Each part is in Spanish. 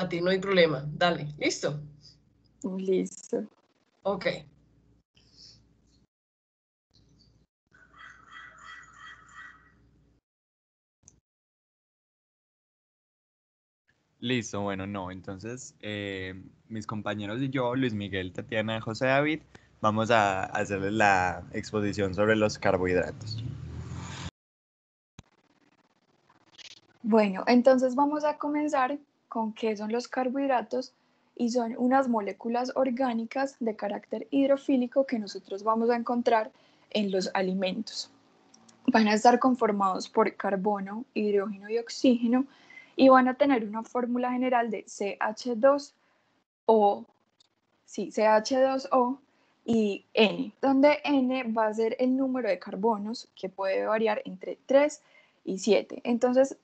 A ti no hay problema. Dale, ¿listo? Listo. Ok. Listo, bueno, no. Entonces, mis compañeros y yo, Luis Miguel, Tatiana, José David, vamos a hacerles la exposición sobre los carbohidratos. Bueno, entonces vamos a comenzar con qué son los carbohidratos y son unas moléculas orgánicas de carácter hidrofílico que nosotros vamos a encontrar en los alimentos. Van a estar conformados por carbono, hidrógeno y oxígeno y van a tener una fórmula general de CH2O, sí, CH2O y N, donde N va a ser el número de carbonos que puede variar entre 3 y 7. Entonces,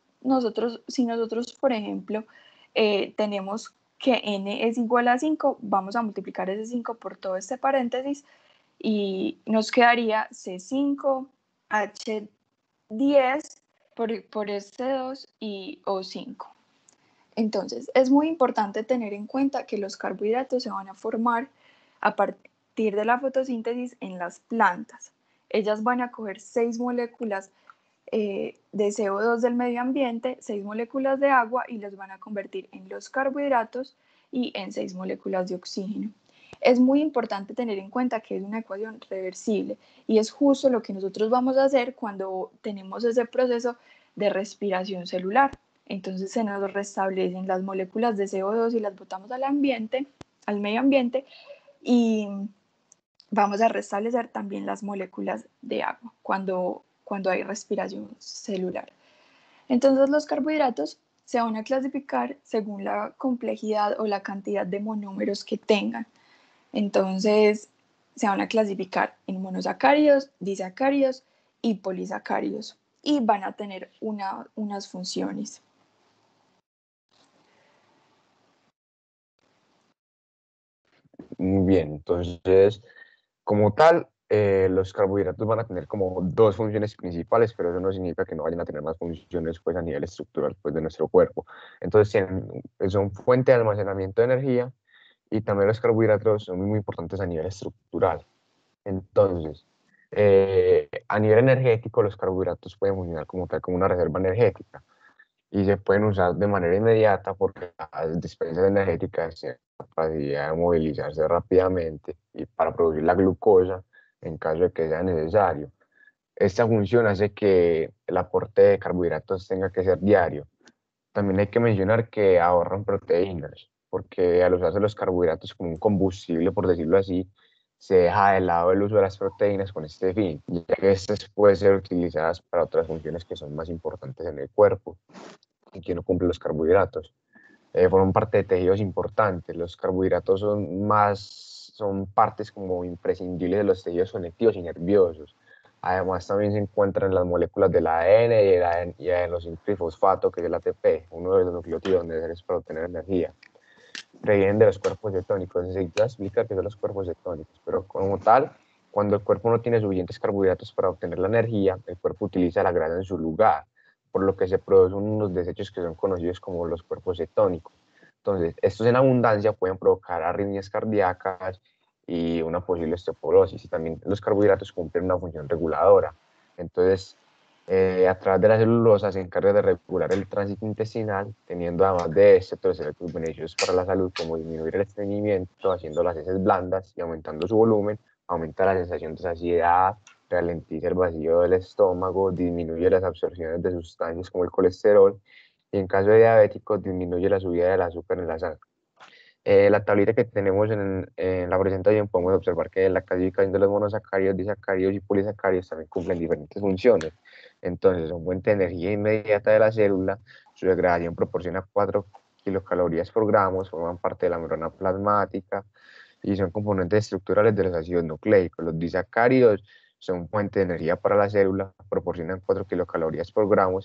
si nosotros, por ejemplo, tenemos que N es igual a 5, vamos a multiplicar ese 5 por todo este paréntesis y nos quedaría C5H10 por este 2 y O5. Entonces, es muy importante tener en cuenta que los carbohidratos se van a formar a partir de la fotosíntesis en las plantas. Ellas van a coger 6 moléculas de CO2 del medio ambiente, 6 moléculas de agua y las van a convertir en los carbohidratos y en 6 moléculas de oxígeno. Es muy importante tener en cuenta que es una ecuación reversible y es justo lo que nosotros vamos a hacer cuando tenemos ese proceso de respiración celular. Entonces se nos restablecen las moléculas de CO2 y las botamos al ambiente, al medio ambiente, y vamos a restablecer también las moléculas de agua cuando hay respiración celular. Entonces los carbohidratos se van a clasificar según la complejidad o la cantidad de monómeros que tengan. Entonces se van a clasificar en monosacáridos, disacáridos y polisacáridos y van a tener unas funciones. Muy bien, entonces, como tal, los carbohidratos van a tener como dos funciones principales, pero eso no significa que no vayan a tener más funciones pues, a nivel estructural pues, de nuestro cuerpo. Entonces, son fuente de almacenamiento de energía y también los carbohidratos son muy importantes a nivel estructural. Entonces, a nivel energético, los carbohidratos pueden funcionar como tal, como una reserva energética y se pueden usar de manera inmediata porque las despensas energéticas tienen la capacidad de movilizarse rápidamente y para producir la glucosa en caso de que sea necesario. Esta función hace que el aporte de carbohidratos tenga que ser diario. También hay que mencionar que ahorran proteínas, porque al usarse los carbohidratos como un combustible, por decirlo así, se deja de lado el uso de las proteínas con este fin, ya que estas pueden ser utilizadas para otras funciones que son más importantes en el cuerpo y que no cumplen los carbohidratos. Forman parte de tejidos importantes. Los carbohidratos son partes como imprescindibles de los tejidos conectivos y nerviosos. Además, también se encuentran en las moléculas del ADN y en los trifosfato, que es el ATP, uno de los nucleótidos necesarios para obtener energía. Previenen de los cuerpos cetónicos. Necesito explicar qué son los cuerpos cetónicos, pero como tal, cuando el cuerpo no tiene suficientes carbohidratos para obtener la energía, el cuerpo utiliza la grasa en su lugar, por lo que se producen unos desechos que son conocidos como los cuerpos cetónicos. Entonces, estos en abundancia pueden provocar arritmias cardíacas y una posible osteoporosis. Y también los carbohidratos cumplen una función reguladora. Entonces, a través de la celulosa se encarga de regular el tránsito intestinal, teniendo además de esto otros efectos beneficiosos para la salud, como disminuir el estreñimiento, haciendo las heces blandas y aumentando su volumen, aumenta la sensación de saciedad, ralentiza el vacío del estómago, disminuye las absorciones de sustancias como el colesterol y en caso de diabéticos disminuye la subida del azúcar en la sangre. La tablita que tenemos en la presentación podemos observar que la clasificación de los monosacáridos, disacáridos y polisacáridos también cumplen diferentes funciones. Entonces, son fuente de energía inmediata de la célula, su degradación proporciona 4 kilocalorías por gramo, forman parte de la membrana plasmática y son componentes estructurales de los ácidos nucleicos. Los disacáridos son fuente de energía para la célula, proporcionan 4 kilocalorías por gramo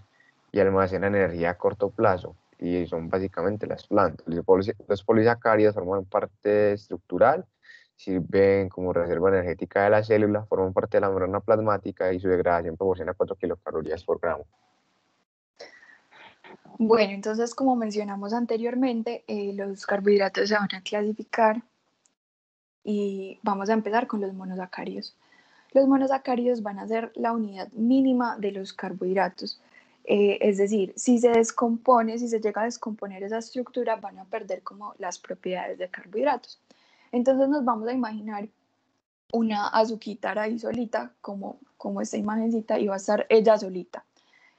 y almacenan energía a corto plazo y son básicamente las plantas. Los polisacáridos forman parte estructural, sirven como reserva energética de la célula, forman parte de la membrana plasmática y su degradación proporciona 4 kilocalorías por gramo. Bueno, entonces como mencionamos anteriormente, los carbohidratos se van a clasificar y vamos a empezar con los monosacáridos. Los monosacáridos van a ser la unidad mínima de los carbohidratos. Es decir, si se descompone, si se llega a descomponer esa estructura, van a perder como las propiedades de carbohidratos. Entonces nos vamos a imaginar una azuquita ahí solita, como esta imagencita, y va a estar ella solita.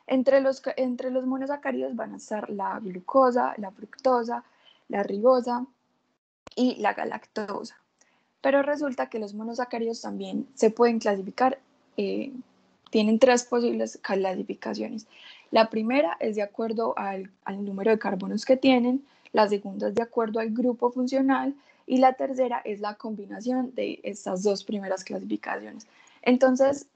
Entre los monosacáridos van a estar la glucosa, la fructosa, la ribosa y la galactosa. Pero resulta que los monosacáridos también se pueden clasificar, tienen 3 posibles clasificaciones. La primera es de acuerdo al número de carbonos que tienen, la segunda es de acuerdo al grupo funcional y la tercera es la combinación de estas 2 primeras clasificaciones. Entonces,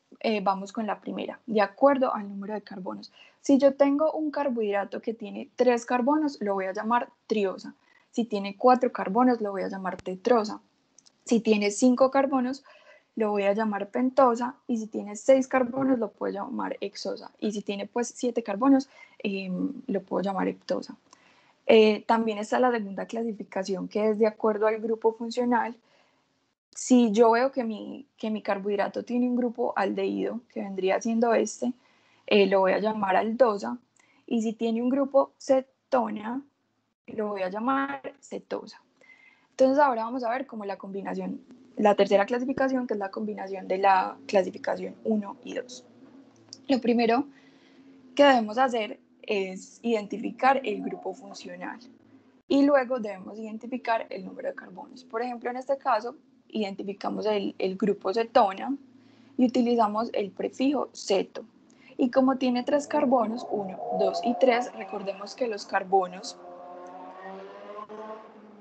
vamos con la primera, de acuerdo al número de carbonos. Si yo tengo un carbohidrato que tiene 3 carbonos, lo voy a llamar triosa. Si tiene 4 carbonos, lo voy a llamar tetrosa. Si tiene 5 carbonos, lo voy a llamar pentosa, y si tiene 6 carbonos, lo puedo llamar hexosa, y si tiene pues 7 carbonos, lo puedo llamar heptosa. También está la segunda clasificación, que es de acuerdo al grupo funcional. Si yo veo que mi carbohidrato tiene un grupo aldehído, que vendría siendo este, lo voy a llamar aldosa, y si tiene un grupo cetona, lo voy a llamar cetosa. Entonces ahora vamos a ver cómo la combinación, la tercera clasificación, que es la combinación de la clasificación 1 y 2. Lo primero que debemos hacer es identificar el grupo funcional y luego debemos identificar el número de carbonos. Por ejemplo, en este caso, identificamos el grupo cetona y utilizamos el prefijo ceto. Y como tiene 3 carbonos, 1, 2 y 3, recordemos que los carbonos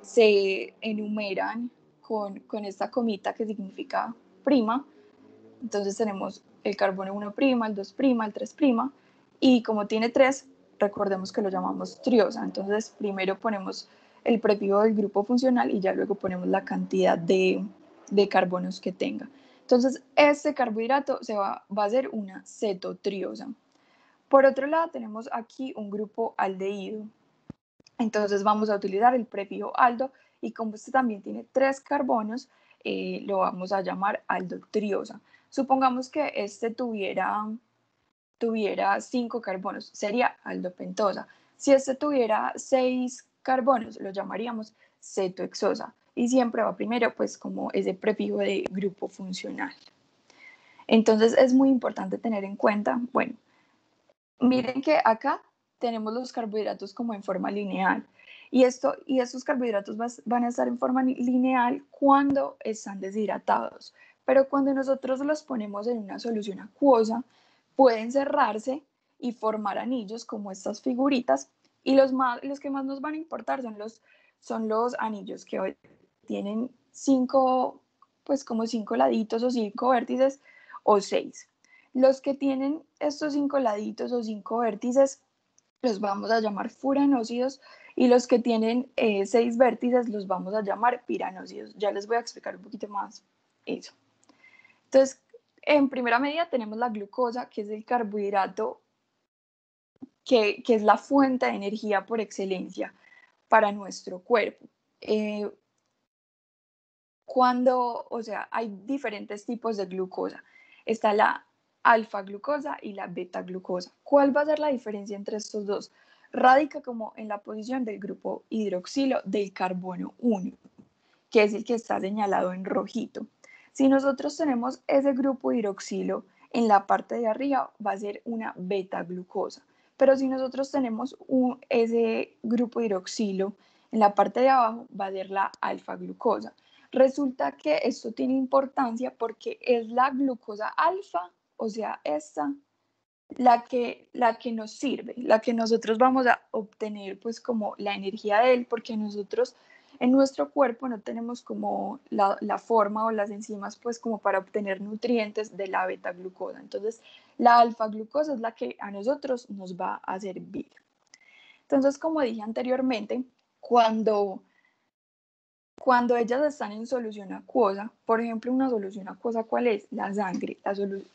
se enumeran con esta comita que significa prima. Entonces tenemos el carbono 1', el 2', el 3', y como tiene 3, recordemos que lo llamamos triosa. Entonces primero ponemos el prefijo del grupo funcional y ya luego ponemos la cantidad de carbonos que tenga. Entonces este carbohidrato va a ser una cetotriosa. Por otro lado tenemos aquí un grupo aldehído. Entonces vamos a utilizar el prefijo aldo, y como este también tiene 3 carbonos, lo vamos a llamar aldotriosa. Supongamos que este tuviera 5 carbonos, sería aldopentosa. Si este tuviera 6 carbonos, lo llamaríamos cetohexosa. Y siempre va primero pues como ese prefijo de grupo funcional. Entonces es muy importante tener en cuenta, bueno, miren que acá tenemos los carbohidratos como en forma lineal, y estos carbohidratos van a estar en forma lineal cuando están deshidratados, pero cuando nosotros los ponemos en una solución acuosa, pueden cerrarse y formar anillos como estas figuritas, y los que más nos van a importar son los anillos que tienen 5, pues como 5 laditos o 5 vértices o 6. Los que tienen estos 5 laditos o 5 vértices los vamos a llamar furanósidos, y los que tienen 6 vértices los vamos a llamar piranósidos. Ya les voy a explicar un poquito más eso. Entonces, en primera medida tenemos la glucosa, que es el carbohidrato que es la fuente de energía por excelencia para nuestro cuerpo. Hay diferentes tipos de glucosa. Está la alfa glucosa y la beta glucosa. ¿Cuál va a ser la diferencia entre estos dos? Radica como en la posición del grupo hidroxilo del carbono 1, que es el que está señalado en rojito. Si nosotros tenemos ese grupo hidroxilo en la parte de arriba, va a ser una beta glucosa. Pero si nosotros tenemos ese grupo hidroxilo en la parte de abajo, va a ser la alfa glucosa. Resulta que esto tiene importancia porque es la glucosa alfa, o sea, esta, la que nos sirve, la que nosotros vamos a obtener pues como la energía de él, porque nosotros en nuestro cuerpo no tenemos como la forma o las enzimas pues como para obtener nutrientes de la beta glucosa. Entonces la alfa glucosa es la que a nosotros nos va a servir. Entonces, como dije anteriormente, cuando ellas están en solución acuosa, por ejemplo, una solución acuosa, ¿cuál es? La sangre.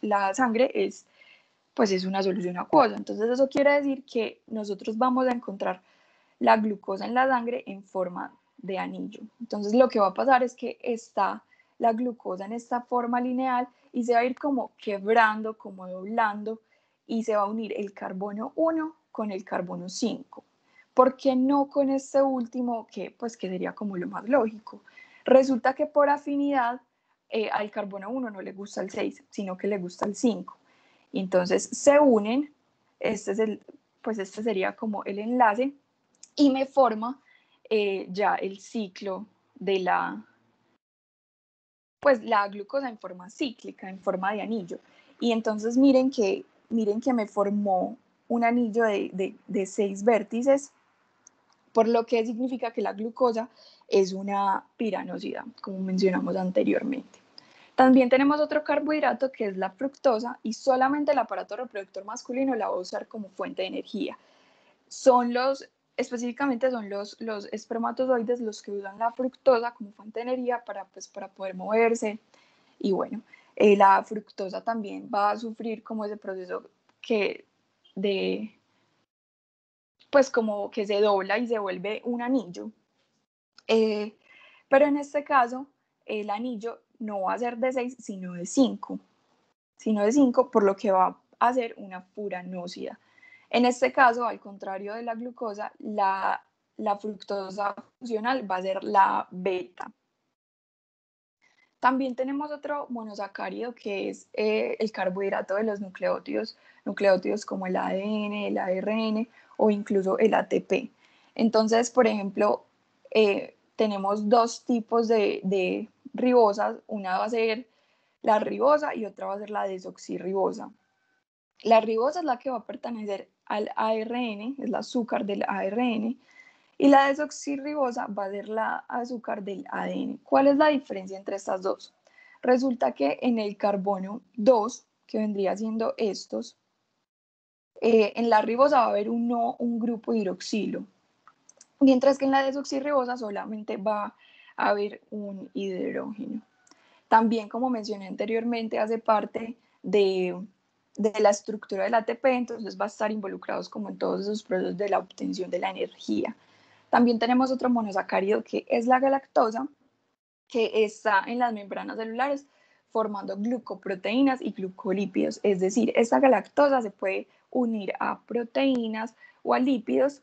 La sangre es pues es una solución acuosa. Entonces eso quiere decir que nosotros vamos a encontrar la glucosa en la sangre en forma de anillo. Entonces lo que va a pasar es que está la glucosa en esta forma lineal y se va a ir como quebrando, como doblando, y se va a unir el carbono 1 con el carbono 5. ¿Por qué no con este último, que sería como lo más lógico? Resulta que por afinidad al carbono 1 no le gusta el 6, sino que le gusta el 5. Y entonces se unen, este sería como el enlace, y me forma ya el ciclo de la glucosa en forma cíclica, en forma de anillo. Y entonces miren que me formó un anillo de 6 vértices, por lo que significa que la glucosa es una piranósida, como mencionamos anteriormente. También tenemos otro carbohidrato que es la fructosa, y solamente el aparato reproductor masculino la va a usar como fuente de energía. Específicamente son los espermatozoides los que usan la fructosa como fuente de energía para poder moverse. Y bueno, la fructosa también va a sufrir como ese proceso como que se dobla y se vuelve un anillo. Pero en este caso, el anillo no va a ser de 6, sino de 5, por lo que va a ser una furanósida. En este caso, al contrario de la glucosa, la fructosa funcional va a ser la beta. También tenemos otro monosacárido que es el carbohidrato de los nucleótidos como el ADN, el ARN o incluso el ATP. Entonces, por ejemplo, tenemos dos tipos de ribosas. Una va a ser la ribosa y otra va a ser la desoxirribosa. La ribosa es la que va a pertenecer al ARN, es el azúcar del ARN, y la desoxirribosa va a ser la azúcar del ADN. ¿Cuál es la diferencia entre estas dos? Resulta que en el carbono 2, que vendría siendo estos, en la ribosa va a haber un grupo hidroxilo, mientras que en la desoxirribosa solamente va a haber un hidrógeno. También, como mencioné anteriormente, hace parte de la estructura del ATP, entonces va a estar involucrados como en todos esos procesos de la obtención de la energía. También tenemos otro monosacárido que es la galactosa, que está en las membranas celulares formando glucoproteínas y glucolípidos. Es decir, esta galactosa se puede unir a proteínas o a lípidos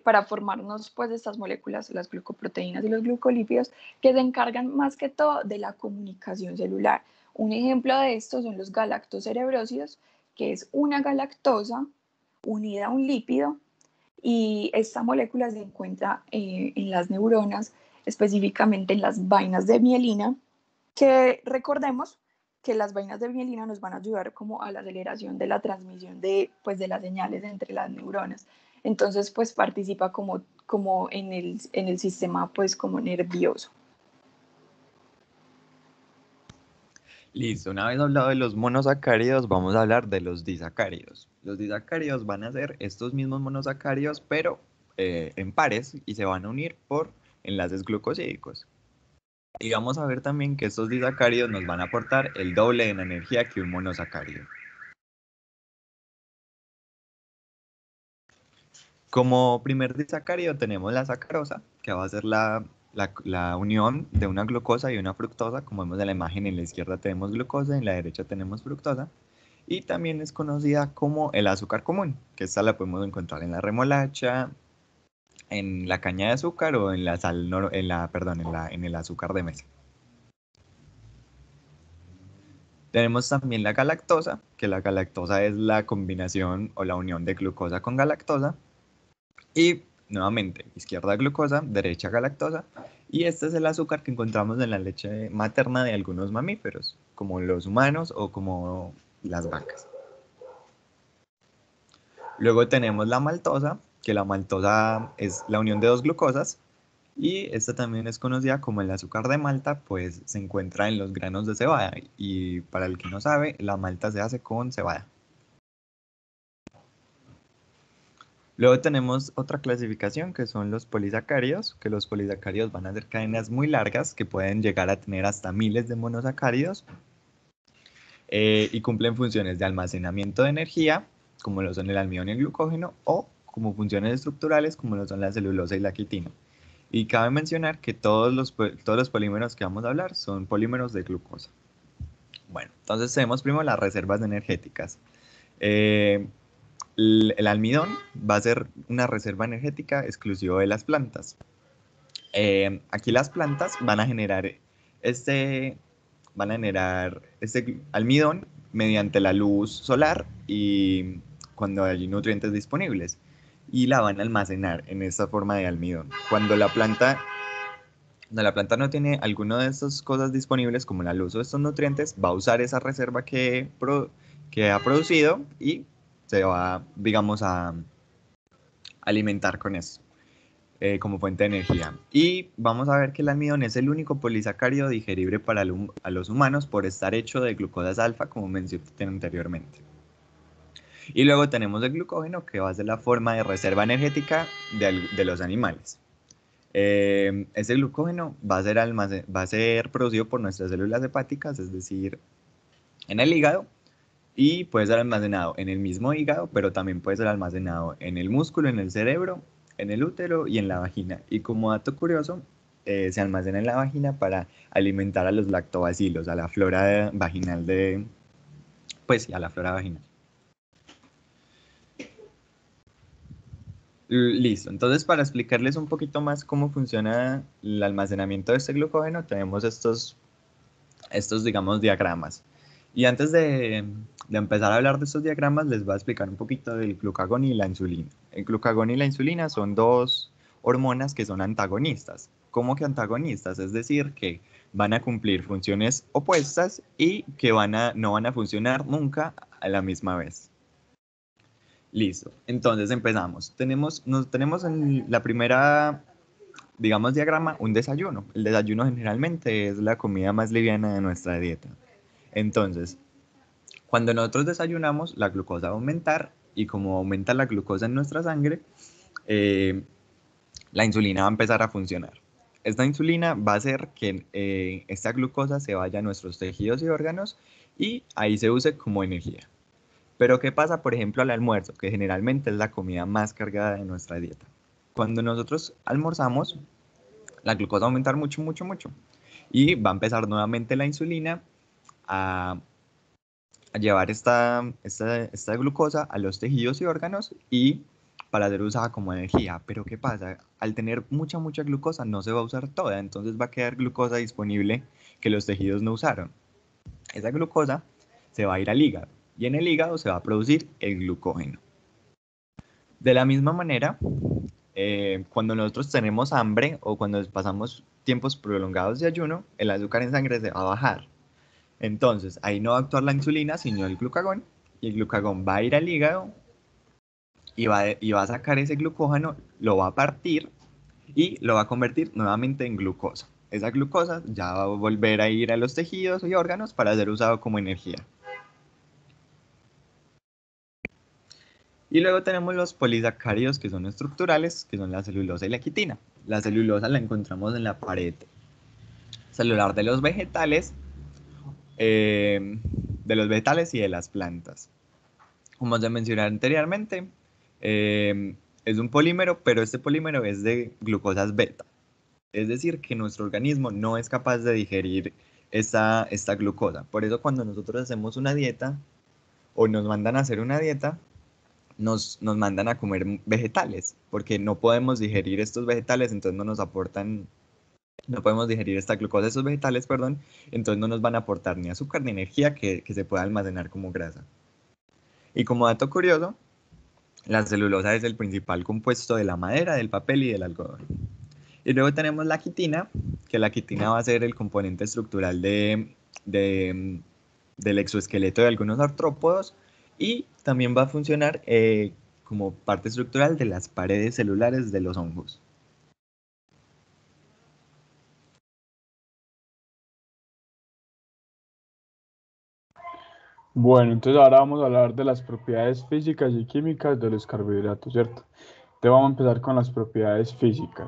para formarnos estas moléculas, las glucoproteínas y los glucolípidos, que se encargan más que todo de la comunicación celular. Un ejemplo de esto son los galactocerebrósidos, que es una galactosa unida a un lípido, y esta molécula se encuentra en las neuronas, específicamente en las vainas de mielina, que recordemos que las vainas de mielina nos van a ayudar como a la aceleración de la transmisión de las señales entre las neuronas. Entonces, participa como en el sistema como nervioso. Listo, una vez hablado de los monosacáridos, vamos a hablar de los disacáridos. Los disacáridos van a ser estos mismos monosacáridos, pero en pares, y se van a unir por enlaces glucosídicos. Y vamos a ver también que estos disacáridos nos van a aportar el doble en energía que un monosacárido. Como primer disacárido tenemos la sacarosa, que va a ser la unión de una glucosa y una fructosa. Como vemos en la imagen, en la izquierda tenemos glucosa, en la derecha tenemos fructosa. Y también es conocida como el azúcar común, que esta la podemos encontrar en la remolacha, en la caña de azúcar o en la sal, en el azúcar de mesa. Tenemos también la galactosa, que la galactosa es la combinación o la unión de glucosa con galactosa. Y nuevamente, izquierda glucosa, derecha galactosa. Y este es el azúcar que encontramos en la leche materna de algunos mamíferos, como los humanos o como las vacas. Luego tenemos la maltosa, que la maltosa es la unión de dos glucosas. Y esta también es conocida como el azúcar de Malta, pues se encuentra en los granos de cebada. Y para el que no sabe, la malta se hace con cebada. Luego tenemos otra clasificación que son los polisacáridos, que los polisacáridos van a ser cadenas muy largas que pueden llegar a tener hasta miles de monosacáridos. y cumplen funciones de almacenamiento de energía, como lo son el almidón y el glucógeno, o como funciones estructurales, como lo son la celulosa y la quitina. Y cabe mencionar que todos los polímeros que vamos a hablar son polímeros de glucosa. Bueno, entonces tenemos primero las reservas energéticas. El almidón va a ser una reserva energética exclusiva de las plantas. Aquí las plantas van a generar este almidón mediante la luz solar y cuando hay nutrientes disponibles, y la van a almacenar en esta forma de almidón. Cuando la planta no tiene alguna de estas cosas disponibles, como la luz o estos nutrientes, va a usar esa reserva que ha producido y se va, digamos, a alimentar con eso. Como fuente de energía. Y vamos a ver que el almidón es el único polisacárido digerible para a los humanos por estar hecho de glucosas alfa, como mencioné anteriormente. Y luego tenemos el glucógeno, que va a ser la forma de reserva energética de los animales. Ese glucógeno va a ser producido por nuestras células hepáticas, es decir, en el hígado, y puede ser almacenado en el mismo hígado, pero también puede ser almacenado en el músculo, en el cerebro, en el útero y en la vagina. Y como dato curioso, se almacena en la vagina para alimentar a los lactobacilos, a la flora vaginal a la flora vaginal. Listo, entonces para explicarles un poquito más cómo funciona el almacenamiento de este glucógeno, tenemos estos digamos, diagramas. Y antes de empezar a hablar de estos diagramas, les voy a explicar un poquito del glucagón y la insulina. El glucagón y la insulina son dos hormonas que son antagonistas. ¿Cómo que antagonistas? Es decir, que van a cumplir funciones opuestas y que no van a funcionar nunca a la misma vez. Listo, entonces empezamos. Tenemos en la primera, digamos, diagrama, un desayuno. El desayuno generalmente es la comida más liviana de nuestra dieta. Entonces, cuando nosotros desayunamos, la glucosa va a aumentar y como aumenta la glucosa en nuestra sangre, la insulina va a empezar a funcionar. Esta insulina va a hacer que esta glucosa se vaya a nuestros tejidos y órganos y ahí se use como energía. Pero ¿qué pasa, por ejemplo, al almuerzo? Que generalmente es la comida más cargada de nuestra dieta. Cuando nosotros almorzamos, la glucosa va a aumentar mucho, mucho, mucho. Y va a empezar nuevamente la insulina a llevar esta glucosa a los tejidos y órganos y para ser usada como energía. Pero ¿qué pasa? Al tener mucha, mucha glucosa no se va a usar toda, entonces va a quedar glucosa disponible que los tejidos no usaron. Esa glucosa se va a ir al hígado y en el hígado se va a producir el glucógeno. De la misma manera, cuando nosotros tenemos hambre o cuando pasamos tiempos prolongados de ayuno, el azúcar en sangre se va a bajar. Entonces, ahí no va a actuar la insulina, sino el glucagón, y el glucagón va a ir al hígado y va a sacar ese glucógeno, lo va a partir y lo va a convertir nuevamente en glucosa. Esa glucosa ya va a volver a ir a los tejidos y órganos para ser usado como energía. Y luego tenemos los polisacáridos que son estructurales, que son la celulosa y la quitina. La celulosa la encontramos en la pared celular de los vegetales y de las plantas. Como ya mencioné anteriormente, es un polímero, pero este polímero es de glucosas beta. Es decir, que nuestro organismo no es capaz de digerir esta glucosa. Por eso cuando nosotros hacemos una dieta o nos mandan a hacer una dieta, nos mandan a comer vegetales, porque no podemos digerir estos vegetales, entonces no podemos digerir esta glucosa de esos vegetales, perdón, entonces no nos van a aportar ni azúcar ni energía que se pueda almacenar como grasa. Y como dato curioso, la celulosa es el principal compuesto de la madera, del papel y del algodón. Y luego tenemos la quitina, que la quitina va a ser el componente estructural del exoesqueleto de algunos artrópodos y también va a funcionar como parte estructural de las paredes celulares de los hongos. Bueno, entonces ahora vamos a hablar de las propiedades físicas y químicas de los carbohidratos, ¿cierto? Entonces vamos a empezar con las propiedades físicas.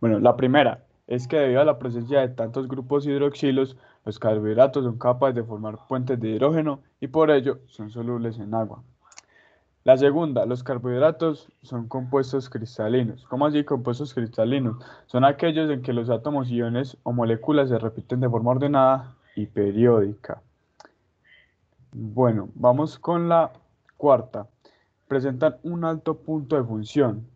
Bueno, la primera es que debido a la presencia de tantos grupos hidroxilos, Los carbohidratos son capaces de formar puentes de hidrógeno y por ello son solubles en agua. La segunda, los carbohidratos son compuestos cristalinos. ¿Cómo así compuestos cristalinos? Son aquellos en que los átomos, iones o moléculas se repiten de forma ordenada y periódica. Bueno, vamos con la cuarta. Presentan un alto punto de función.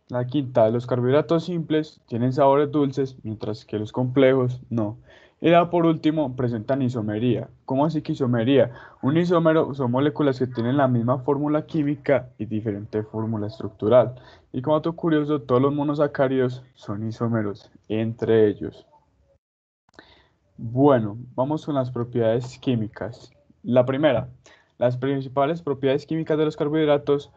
La quinta, los carbohidratos simples tienen sabores dulces, mientras que los complejos no. Y la por último, presentan isomería. ¿Cómo así que isomería? Un isómero son moléculas que tienen la misma fórmula química y diferente fórmula estructural. Y como dato curioso, todos los monosacáridos son isómeros entre ellos. Bueno, vamos con las propiedades químicas. La primera, las principales propiedades químicas de los carbohidratos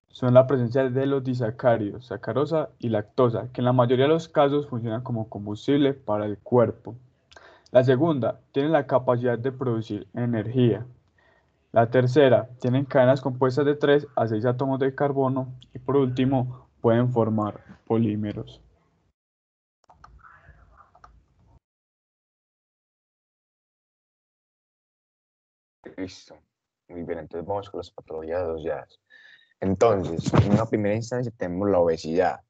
son la presencia de los disacáridos, sacarosa y lactosa, que en la mayoría de los casos funcionan como combustible para el cuerpo. La segunda, tienen la capacidad de producir energía. La tercera, tienen cadenas compuestas de 3 a 6 átomos de carbono. Y por último, pueden formar polímeros. Listo. Muy bien, entonces vamos con las patologías asociadas. Entonces, en una primera instancia tenemos la obesidad.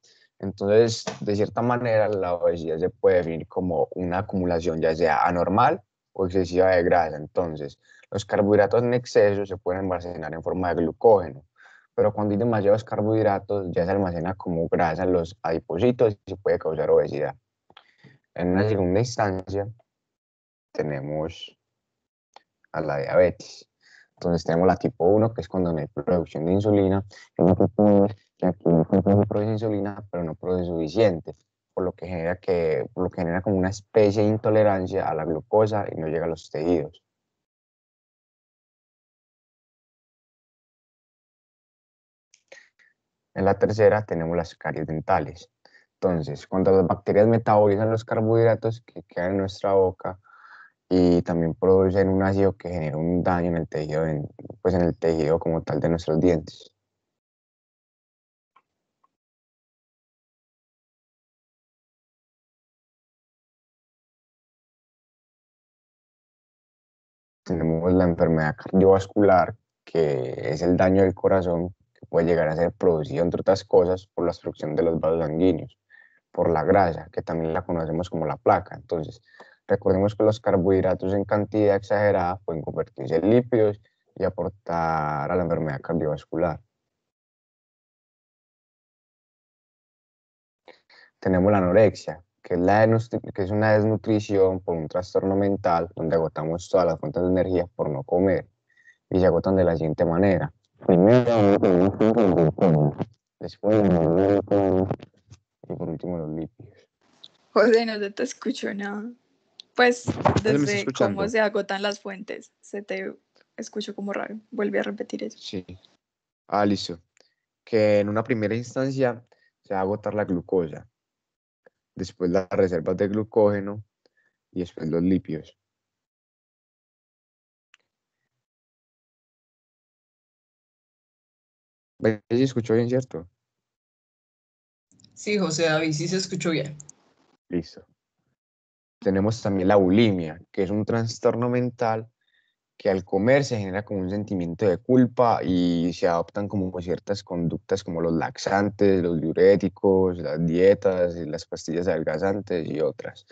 Entonces, de cierta manera, la obesidad se puede definir como una acumulación ya sea anormal o excesiva de grasa. Entonces, los carbohidratos en exceso se pueden almacenar en forma de glucógeno, pero cuando hay demasiados carbohidratos ya se almacena como grasa en los adipocitos y se puede causar obesidad. En una segunda instancia, tenemos a la diabetes. Entonces tenemos la tipo 1, que es cuando no hay producción de insulina, y la tipo 2, que aquí el cuerpo produce insulina, pero no produce suficiente, por lo que genera como una especie de intolerancia a la glucosa y no llega a los tejidos. En la tercera tenemos las caries dentales. Entonces, cuando las bacterias metabolizan los carbohidratos que quedan en nuestra boca, y también producen un ácido que genera un daño en el tejido, pues en el tejido como tal de nuestros dientes. Tenemos la enfermedad cardiovascular, que es el daño del corazón que puede llegar a ser producido, entre otras cosas, por la obstrucción de los vasos sanguíneos, por la grasa, que también la conocemos como la placa. Entonces, recordemos que los carbohidratos en cantidad exagerada pueden convertirse en lípidos y aportar a la enfermedad cardiovascular. Tenemos la anorexia, que es una desnutrición por un trastorno mental donde agotamos todas las fuentes de energía por no comer y se agotan de la siguiente manera. Primero, después y por último los lípidos. José, no se te escuchó nada. Pues ¿Se me está desde escuchando? cómo se agotan las fuentes, se te escuchó como raro. Vuelve a repetir eso. Sí. Ah, listo. Que en una primera instancia se va a agotar la glucosa, después las reservas de glucógeno y después los lípidos. ¿Ves si escuchó bien, cierto? Sí, José David, sí se escuchó bien. Listo. Tenemos también la bulimia, que es un trastorno mental que al comer se genera como un sentimiento de culpa y se adoptan como ciertas conductas como los laxantes, los diuréticos, las dietas, las pastillas adelgazantes y otras.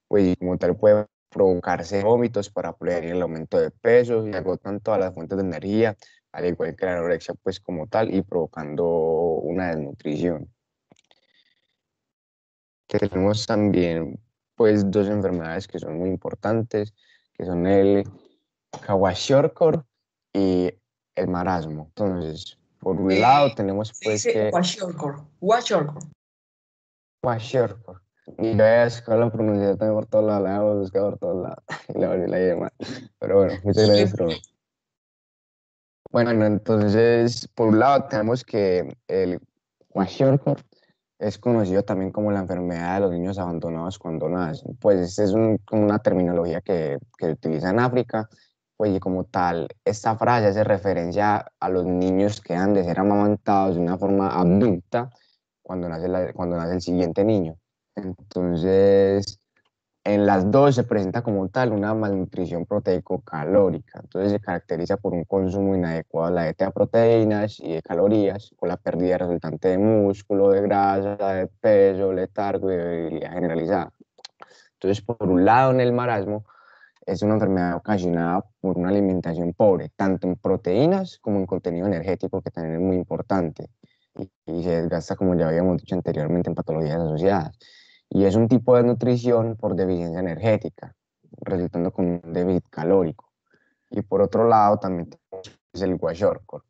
Pues y como tal puede provocarse vómitos para prevenir el aumento de peso y agotan todas las fuentes de energía, al igual que la anorexia pues como tal y provocando una desnutrición. Tenemos también pues dos enfermedades que son muy importantes, que son el kwashiorkor y el marasmo. Entonces, por un lado tenemos Se pues dice que Kwashiorkor. kwashiorkor. Y yo he escuchado la pronunciación también por todos lados, la hemos buscado por todos lados y la llevo mal. Pero bueno, muchas gracias, profe. Bueno, entonces, por un lado tenemos que el kwashiorkor es conocido también como la enfermedad de los niños abandonados cuando nacen. Pues es como una terminología que se utiliza en África. Pues y como tal, esta frase hace referencia a los niños que han de ser amamantados de una forma adulta cuando nace el siguiente niño. Entonces, en las dos se presenta como tal una malnutrición proteico-calórica. Entonces se caracteriza por un consumo inadecuado de la dieta de proteínas y de calorías, con la pérdida resultante de músculo, de grasa, de peso, letargo y de debilidad generalizada. Entonces, por un lado, en el marasmo, es una enfermedad ocasionada por una alimentación pobre, tanto en proteínas como en contenido energético, que también es muy importante, y se desgasta, como ya habíamos dicho anteriormente, en patologías asociadas. Y es un tipo de nutrición por deficiencia energética, resultando con un déficit calórico. Y por otro lado, también tenemos el kwashiorkor,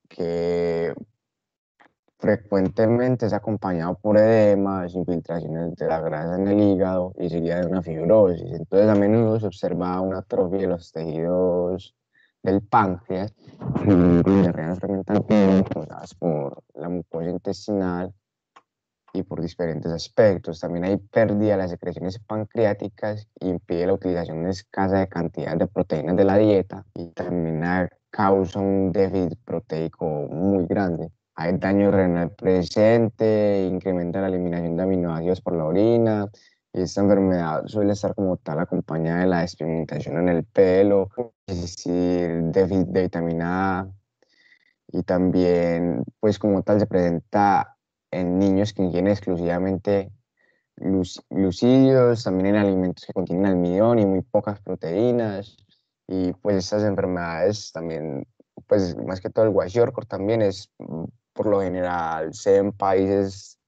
que frecuentemente es acompañado por edemas, infiltraciones de la grasa en el hígado y seguida de una fibrosis. Entonces, a menudo se observa una atrofia de los tejidos del páncreas, diarreas frecuentemente causadas por la mucosa intestinal y por diferentes aspectos. También hay pérdida de las secreciones pancreáticas y impide la utilización escasa de cantidad de proteínas de la dieta, y también causa un déficit proteico muy grande. Hay daño renal presente, incrementa la eliminación de aminoácidos por la orina, y esta enfermedad suele estar como tal acompañada de la despigmentación en el pelo, es decir, déficit de vitamina A, y también pues como tal se presenta en niños que ingieren exclusivamente glucídeos, también en alimentos que contienen almidón y muy pocas proteínas. Y pues estas enfermedades también, pues más que todo el kwashiorkor también es, por lo general, se ve en países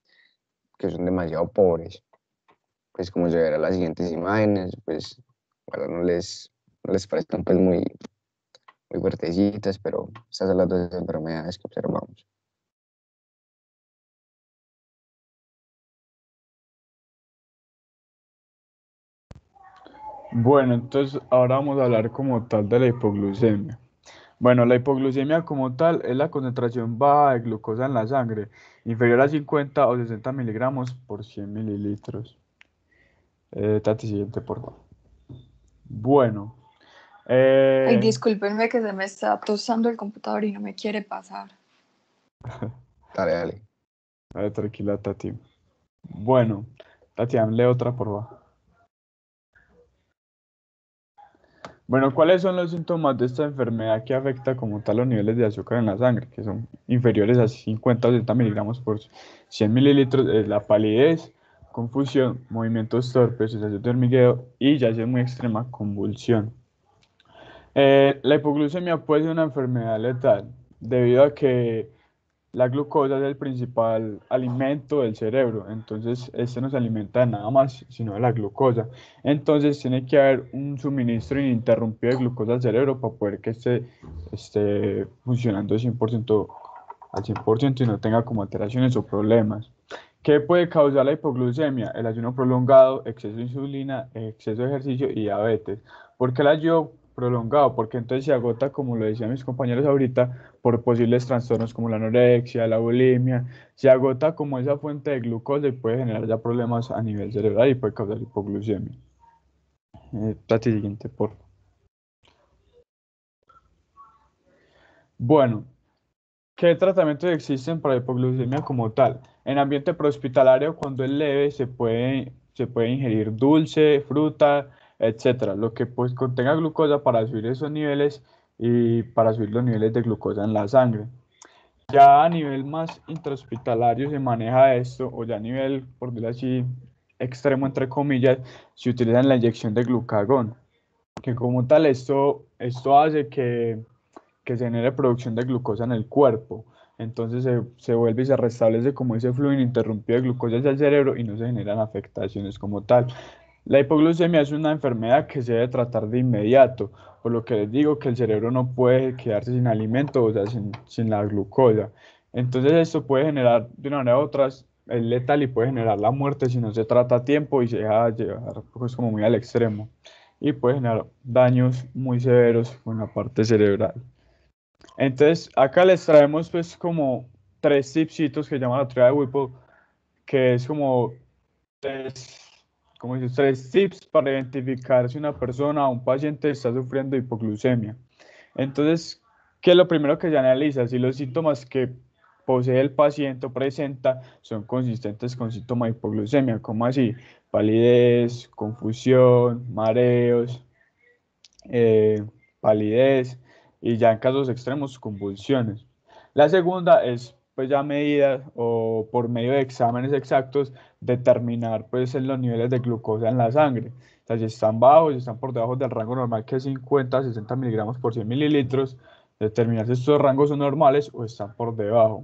que son demasiado pobres. Pues como se verá en las siguientes imágenes, pues bueno, no les parezcan pues muy fuertecitas, pero estas son las dos enfermedades que observamos. Bueno, entonces ahora vamos a hablar como tal de la hipoglucemia. Bueno, la hipoglucemia como tal es la concentración baja de glucosa en la sangre, inferior a 50 o 60 miligramos por 100 mililitros. Tati, siguiente, por favor. Bueno, Ay, discúlpenme que se me está tosando el computador y no me quiere pasar. Dale, dale. a ver, tranquila, Tati. Bueno, Tatiana, lee otra, por favor. Bueno, ¿cuáles son los síntomas de esta enfermedad que afecta como tal los niveles de azúcar en la sangre, que son inferiores a 50 o 60 miligramos por 100 mililitros? Es la palidez, confusión, movimientos torpes, sensación de hormigueo y, ya si es muy extrema, convulsión. La hipoglucemia puede ser una enfermedad letal debido a que la glucosa es el principal alimento del cerebro, entonces este no se alimenta de nada más, sino de la glucosa. Entonces tiene que haber un suministro ininterrumpido de glucosa al cerebro para poder que esté funcionando 100% al 100% y no tenga como alteraciones o problemas. ¿Qué puede causar la hipoglucemia? El ayuno prolongado, exceso de insulina, exceso de ejercicio y diabetes. ¿Por qué el ayuno prolongado? Porque entonces se agota, como lo decían mis compañeros ahorita, por posibles trastornos como la anorexia, la bulimia. Se agota como esa fuente de glucosa y puede generar ya problemas a nivel cerebral y puede causar hipoglucemia. Tati, siguiente, por favor. Bueno, ¿qué tratamientos existen para hipoglucemia como tal? En ambiente prehospitalario, cuando es leve, se puede ingerir dulce, fruta, etcétera, lo que pues contenga glucosa para subir esos niveles y para subir los niveles de glucosa en la sangre. Ya a nivel más intrahospitalario se maneja esto, o ya a nivel, por decirlo así, extremo, entre comillas, se utiliza la inyección de glucagón, que como tal esto hace que se genere producción de glucosa en el cuerpo. Entonces se vuelve y se restablece como ese flujo ininterrumpido de glucosa hacia el cerebro y no se generan afectaciones como tal. La hipoglucemia es una enfermedad que se debe tratar de inmediato, por lo que les digo que el cerebro no puede quedarse sin alimento, o sea, sin la glucosa. Entonces esto puede generar de una manera u otra, es letal y puede generar la muerte si no se trata a tiempo y se deja llevar pues, como muy al extremo. Y puede generar daños muy severos con la parte cerebral. Entonces, acá les traemos pues como tres tipsitos que llaman la teoría de Whipple, que es como tres, como dices, tres tips para identificar si una persona o un paciente está sufriendo hipoglucemia. Entonces, ¿qué es lo primero que se analiza? Si los síntomas que posee el paciente o presenta son consistentes con síntomas de hipoglucemia, como así, palidez, confusión, mareos, eh, palidez y ya en casos extremos convulsiones. La segunda es pues ya medida o por medio de exámenes exactos determinar pues en los niveles de glucosa en la sangre. O sea, si están bajos, si están por debajo del rango normal que es 50 a 60 miligramos por 100 mililitros, determinar si estos rangos son normales o están por debajo.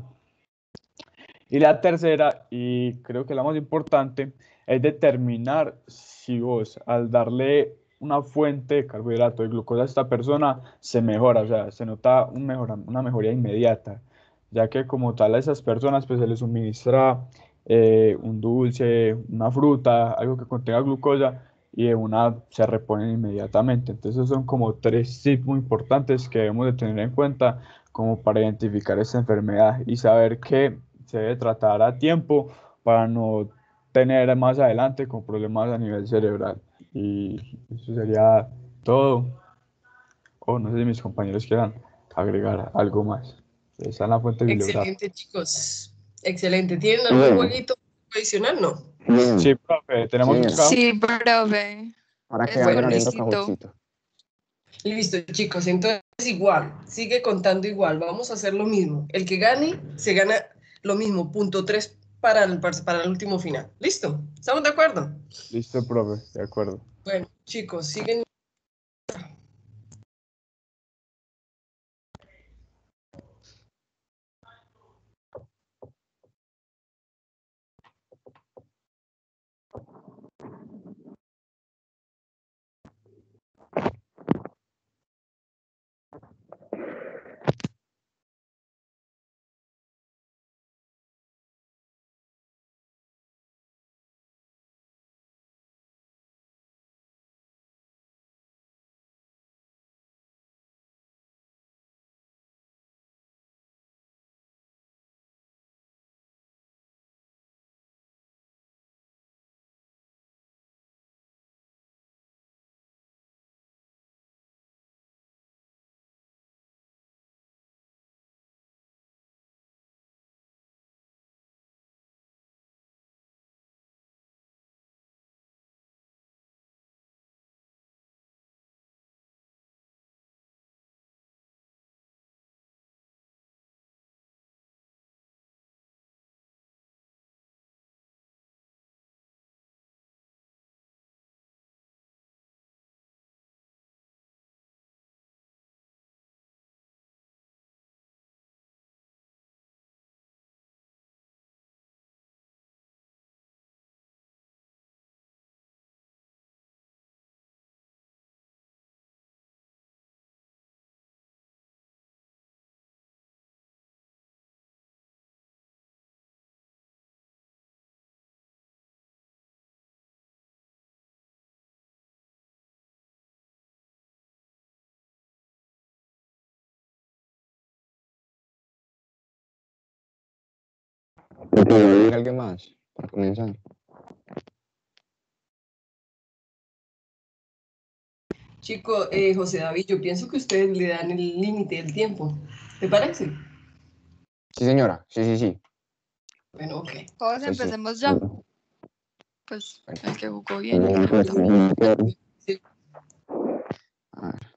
Y la tercera, y creo que la más importante, es determinar si vos al darle una fuente de carbohidrato de glucosa a esta persona se mejora, o sea, se nota una mejoría inmediata, ya que como tal a esas personas pues se les suministra un dulce, una fruta, algo que contenga glucosa y de una se reponen inmediatamente. Entonces esos son como tres tips muy importantes que debemos de tener en cuenta como para identificar esta enfermedad y saber que se debe tratar a tiempo para no tener más adelante con problemas a nivel cerebral. Y eso sería todo. O no sé si mis compañeros quieran agregar algo más. Esa es la fuente bibliográfica. Excelente, chicos. Excelente. ¿Tienen algún Bueno, jueguito adicional? No. bien, Sí, profe, tenemos un sí, caso. Sí, profe. para que vayan Después Bueno, abriendo listo. necesito. cajuchito. Listo, chicos. Entonces, igual, sigue contando igual. Vamos a hacer lo mismo. El que gane, se gana lo mismo, punto 3 para el último final. ¿Listo? ¿Estamos de acuerdo? Listo, profe, de acuerdo. Bueno, chicos, siguen. ¿Alguien más para comenzar? Chico, José David, yo pienso que ustedes le dan el límite del tiempo. ¿Te parece? Sí, señora. Sí, sí, sí. Bueno, ok. Todos Sí, sí. empecemos ya. Pues Bueno, el que jugó muy bien. bien, pues, también quiero- Sí. a ver.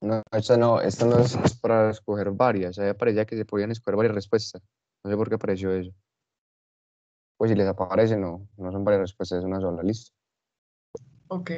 No, esta no es para escoger varias. A mí me parecía que se podían escoger varias respuestas. No sé por qué apareció eso. Pues si les aparece, no son varias respuestas, es una sola, listo. Ok.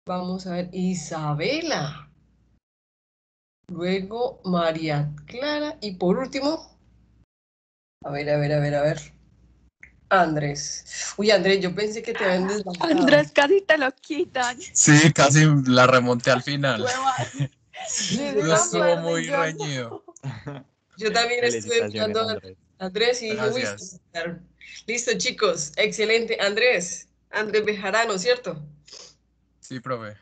Vamos a ver, Isabela. Luego María Clara. Y por último, a ver. Andrés. Uy, Andrés, yo pensé que te habían desbancado. Andrés, casi te lo quitan. Sí, casi la remonté al final. Huevas. Yo Eso estuvo también, muy reñido. yo también estuve Felicitaciones, mirando a Andrés. Andrés y dije, uy, Gracias. claro. Listo, chicos, excelente. Andrés Bejarano, ¿cierto? Sí, profe.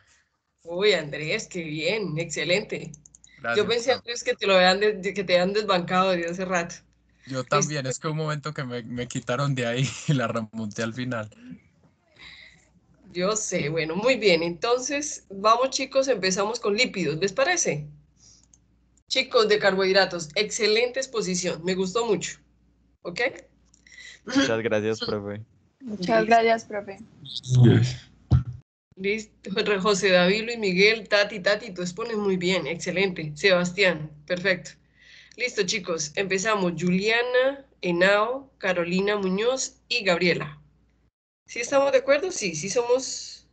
Uy, Andrés, qué bien, excelente. Yo Gracias, pensé, profe. Andrés, que te lo habían que te habían desbancado desde hace rato. Yo Listo. también, es que un momento que me quitaron de ahí y la remonté al final. Yo sé, bueno, muy bien. Entonces, vamos chicos, empezamos con lípidos, ¿les parece? Chicos de carbohidratos, excelente exposición, me gustó mucho. ¿Ok? Muchas gracias, profe. Muchas Listo, gracias, profe. listo. José David, Luis Miguel, Tati, tú expones muy bien, excelente. Sebastián, perfecto. Listo, chicos, empezamos. Juliana, Henao, Carolina Muñoz y Gabriela. ¿Sí estamos de acuerdo? Sí, sí somos.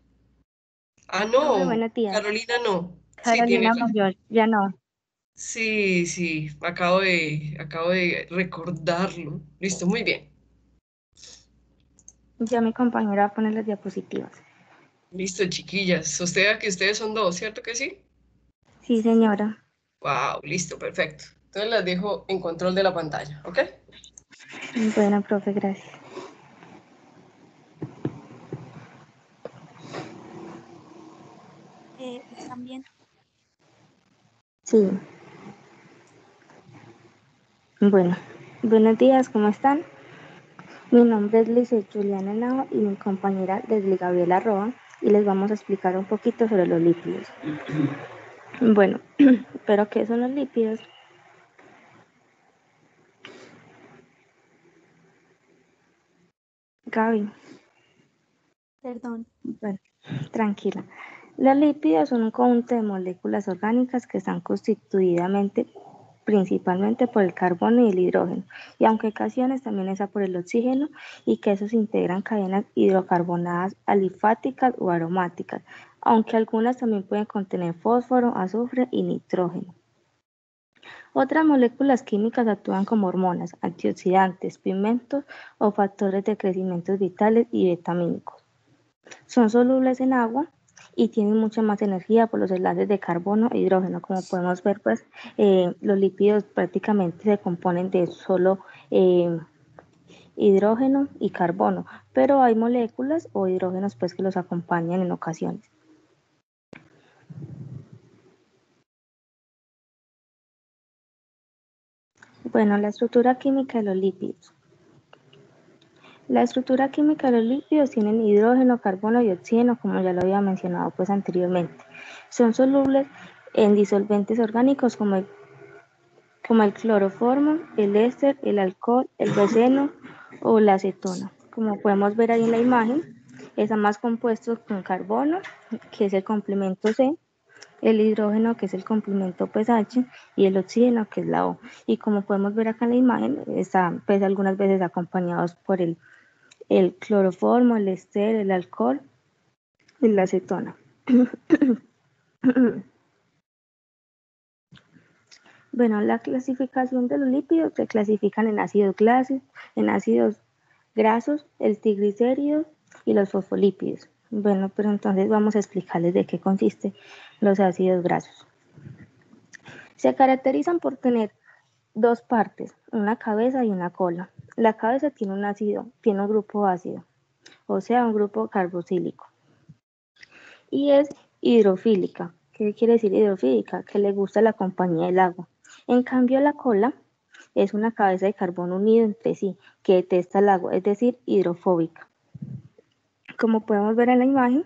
Ah, Profe, no, buenos días. Carolina no. Sí, tiene Carolina Mayor, ya no. Sí, acabo de recordarlo. Listo, muy bien. Ya mi compañera va a poner las diapositivas. Listo, chiquillas. Usted que ustedes son dos, ¿cierto que sí? Sí, señora. Wow, listo, perfecto. Entonces las dejo en control de la pantalla, ¿ok? Bueno, profe, gracias. ¿Están bien? Sí. Bueno, buenos días, ¿cómo están? Mi nombre es Lizeth Juliana Henao y mi compañera Leslie Gabriela Roa y les vamos a explicar un poquito sobre los lípidos. Bueno, ¿pero qué son los lípidos? Gaby. Perdón. Bueno, tranquila. Los lípidos son un conjunto de moléculas orgánicas que están constituidamente principalmente por el carbono y el hidrógeno, y aunque en ocasiones también está por el oxígeno, y que esos integran cadenas hidrocarbonadas alifáticas o aromáticas, aunque algunas también pueden contener fósforo, azufre y nitrógeno. Otras moléculas químicas actúan como hormonas, antioxidantes, pigmentos o factores de crecimiento vitales y vitamínicos. Son solubles en agua y tienen mucha más energía por los enlaces de carbono e hidrógeno. Como podemos ver, pues los lípidos prácticamente se componen de solo hidrógeno y carbono, pero hay moléculas o hidrógenos pues que los acompañan en ocasiones. Bueno, la estructura química de los lípidos. La estructura química de los lípidos tienen hidrógeno, carbono y oxígeno, como ya lo había mencionado pues anteriormente. Son solubles en disolventes orgánicos como el cloroformo, el éster, el alcohol, el benceno o la acetona. Como podemos ver ahí en la imagen, están más compuestos con carbono, que es el complemento C, el hidrógeno, que es el complemento pues H, y el oxígeno, que es la O. Y como podemos ver acá en la imagen, están pues algunas veces acompañados por el cloroformo, el éster, el alcohol y la acetona. Bueno, la clasificación de los lípidos se clasifican en ácidos grasos, el triglicéridos y los fosfolípidos. Bueno, pero entonces vamos a explicarles de qué consiste los ácidos grasos. Se caracterizan por tener dos partes, una cabeza y una cola. La cabeza tiene un grupo ácido, o sea, un grupo carboxílico. Y es hidrofílica. ¿Qué quiere decir hidrofílica? Que le gusta la compañía del agua. En cambio, la cola es una cabeza de carbono unido entre sí, que detesta el agua, es decir, hidrofóbica. Como podemos ver en la imagen,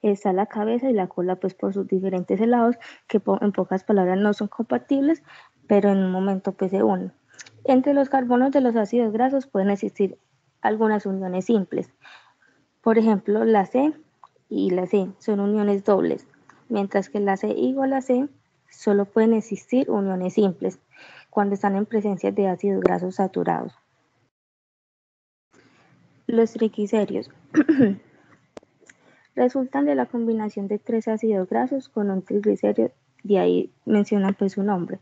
está la cabeza y la cola pues por sus diferentes lados, que en pocas palabras no son compatibles, pero en un momento pues se unen. Entre los carbonos de los ácidos grasos pueden existir algunas uniones simples. Por ejemplo, la C y la C son uniones dobles, mientras que la C igual a C solo pueden existir uniones simples cuando están en presencia de ácidos grasos saturados. Los triglicéridos. Resultan de la combinación de 3 ácidos grasos con un triglicérido, de ahí mencionan pues su nombre.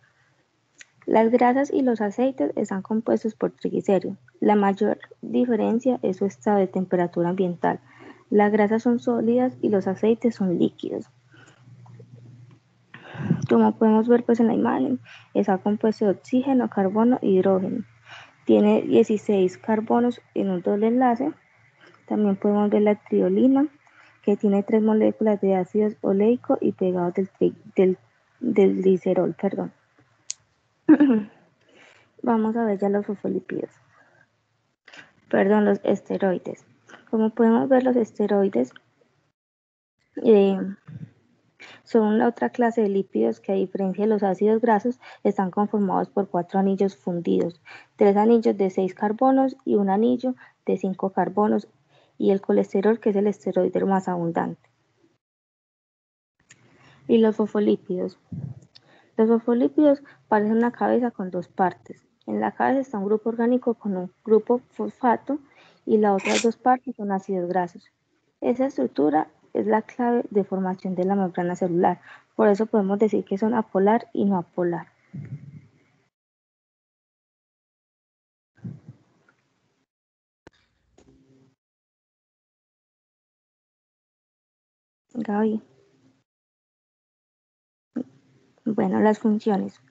Las grasas y los aceites están compuestos por triglicéridos. La mayor diferencia es su estado de temperatura ambiental. Las grasas son sólidas y los aceites son líquidos. Como podemos ver pues en la imagen, está compuesto de oxígeno, carbono e hidrógeno. Tiene 16 carbonos en un doble enlace. También podemos ver la triolina, que tiene 3 moléculas de ácido oleico y pegados del glicerol, perdón. Vamos a ver ya los fosfolípidos. Perdón, los esteroides. Como podemos ver, los esteroides son la otra clase de lípidos que, a diferencia de los ácidos grasos, están conformados por 4 anillos fundidos, 3 anillos de 6 carbonos y un anillo de 5 carbonos, y el colesterol, que es el esteroide más abundante. Y los fosfolípidos. Los fosfolípidos parecen una cabeza con 2 partes. En la cabeza está un grupo orgánico con un grupo fosfato y las otras 2 partes son ácidos grasos. Esa estructura es la clave de formación de la membrana celular. Por eso podemos decir que son apolar y no apolar. Gaby. Bueno, las funciones.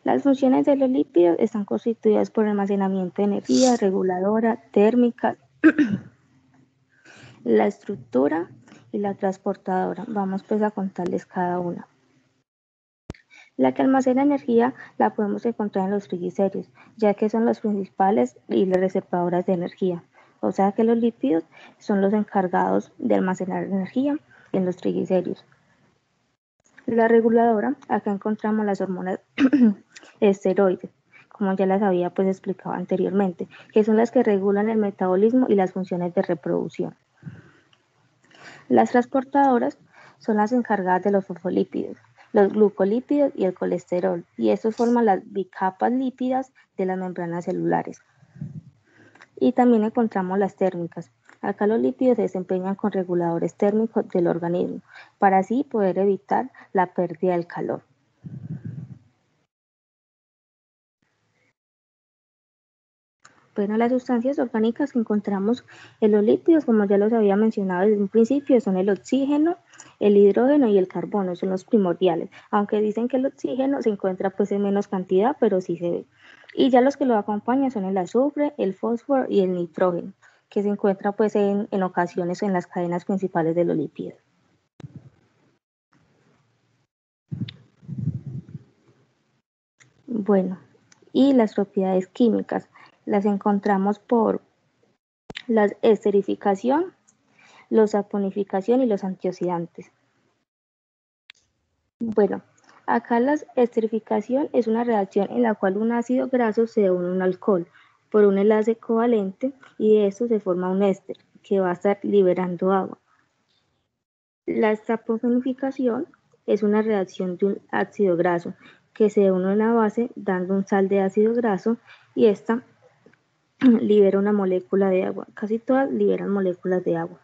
Las funciones de los lípidos están constituidas por almacenamiento de energía, reguladora, térmica, la estructura y la transportadora. Vamos pues a contarles cada una. La que almacena energía la podemos encontrar en los triglicéridos, ya que son los principales y las reservadoras de energía. O sea que los lípidos son los encargados de almacenar energía en los triglicéridos. La reguladora, acá encontramos las hormonas esteroides, como ya las había pues explicado anteriormente, que son las que regulan el metabolismo y las funciones de reproducción. Las transportadoras son las encargadas de los fosfolípidos, los glucolípidos y el colesterol, y estos forman las bicapas lípidas de las membranas celulares. Y también encontramos las térmicas. Acá los lípidos se desempeñan con reguladores térmicos del organismo, para así poder evitar la pérdida del calor. Bueno, las sustancias orgánicas que encontramos en los lípidos, como ya los había mencionado desde un principio, son el oxígeno, el hidrógeno y el carbono, son los primordiales, aunque dicen que el oxígeno se encuentra pues en menos cantidad, pero sí se ve. Y ya los que lo acompañan son el azufre, el fósforo y el nitrógeno, que se encuentra pues en ocasiones en las cadenas principales de los lípidos. Bueno, y las propiedades químicas las encontramos por la esterificación, la saponificación y los antioxidantes. Bueno, acá la esterificación es una reacción en la cual un ácido graso se une a un alcohol por un enlace covalente y de esto se forma un éster que va a estar liberando agua. La saponificación es una reacción de un ácido graso que se une a una base dando un sal de ácido graso y esta libera una molécula de agua. Casi todas liberan moléculas de agua.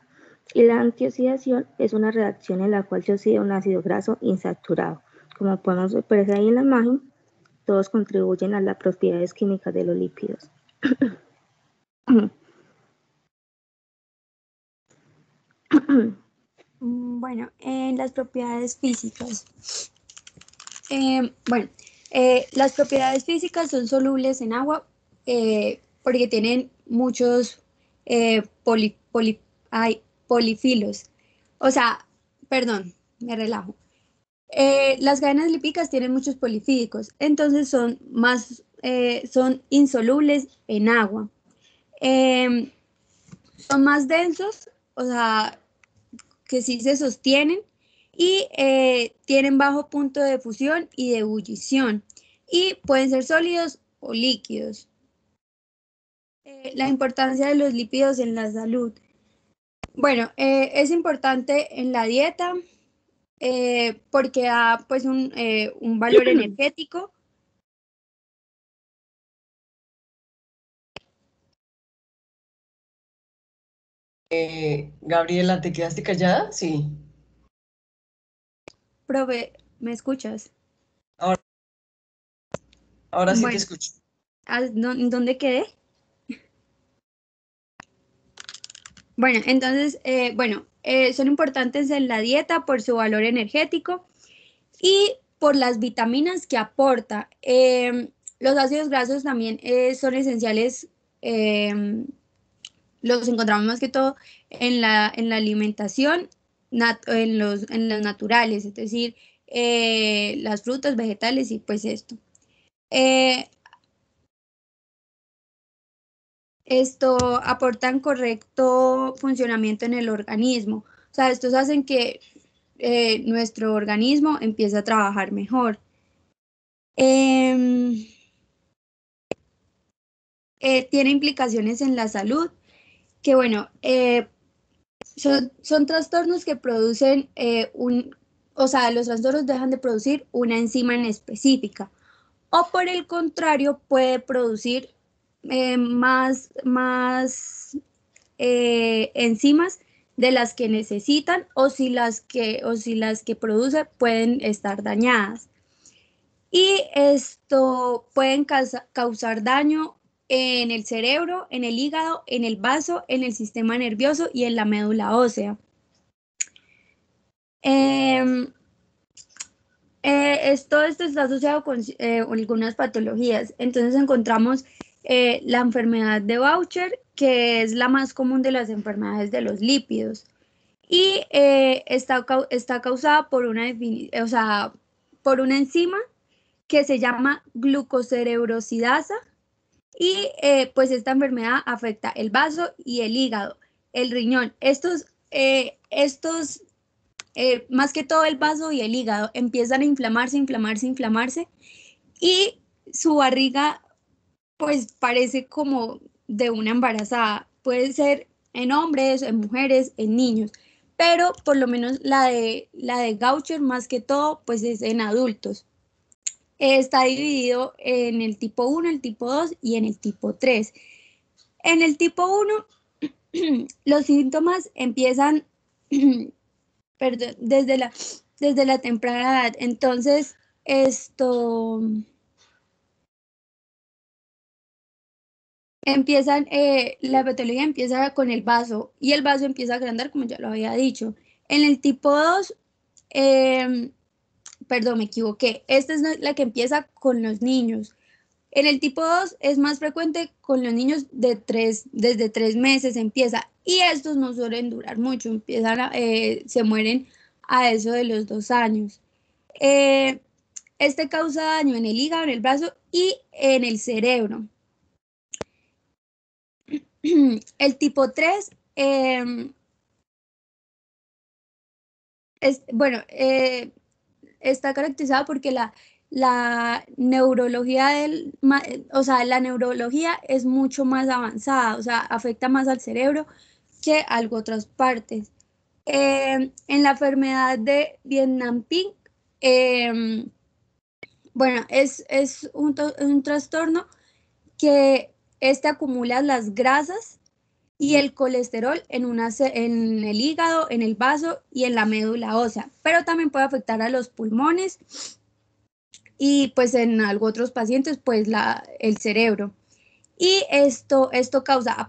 Y la antioxidación es una reacción en la cual se oxida un ácido graso insaturado. Como podemos ver ahí en la imagen, todos contribuyen a las propiedades químicas de los lípidos. Bueno, en las propiedades físicas. Las propiedades físicas son solubles en agua porque tienen muchos polifilos. O sea, perdón, me relajo. Las cadenas lipídicas tienen muchos polifídicos, entonces son insolubles en agua. Son más densos, o sea, que sí se sostienen y tienen bajo punto de fusión y de ebullición y pueden ser sólidos o líquidos. La importancia de los lípidos en la salud. Bueno, es importante en la dieta porque da pues un valor energético. Gabriela, ¿te quedaste callada? Sí. Profe, ¿me escuchas? Ahora sí te Bueno, escucho. ¿dónde quedé? Bueno, entonces, son importantes en la dieta por su valor energético y por las vitaminas que aporta. Los ácidos grasos también son esenciales, los encontramos más que todo en la alimentación, en los naturales, es decir, las frutas, vegetales y pues esto. Eh, Esto aportan correcto funcionamiento en el organismo. O sea, estos hacen que nuestro organismo empiece a trabajar mejor. Em, Tiene implicaciones en la salud, que bueno, son trastornos que producen o sea, los trastornos dejan de producir una enzima en específica, o por el contrario, puede producir más enzimas de las que necesitan o si las que produce pueden estar dañadas. Y esto pueden causar daño en el cerebro, en el hígado, en el vaso, en el sistema nervioso y en la médula ósea. Em, Todo esto está asociado con algunas patologías. Entonces encontramos la enfermedad de Baucher, que es la más común de las enfermedades de los lípidos. Y está causada por o sea, por una enzima que se llama glucocerebrosidasa. Y pues esta enfermedad afecta el vaso y el hígado, el riñón. Más que todo el vaso y el hígado, empiezan a inflamarse, y su barriga pues parece como de una embarazada. Puede ser en hombres, en mujeres, en niños, pero por lo menos la de Gaucher más que todo pues es en adultos. Está dividido en el tipo 1, el tipo 2 y en el tipo 3. En el tipo 1, los síntomas empiezan perdón, desde la temprana edad. Entonces, la patología empieza con el vaso y el vaso empieza a agrandar, como ya lo había dicho. En el tipo 2, perdón, me equivoqué. Esta es la que empieza con los niños. En el tipo 2 es más frecuente con los niños desde 3 meses empieza, y estos no suelen durar mucho, se mueren a eso de los 2 años. Este causa daño en el hígado, en el brazo y en el cerebro. El tipo 3 está caracterizado porque la neurología o sea, la neurología es mucho más avanzada, o sea, afecta más al cerebro que a otras partes. En la enfermedad de Vietnam-Pink, es un trastorno que acumula las grasas y el colesterol en el hígado, en el vaso y en la médula ósea, pero también puede afectar a los pulmones y pues en otros pacientes pues el cerebro. Y esto causa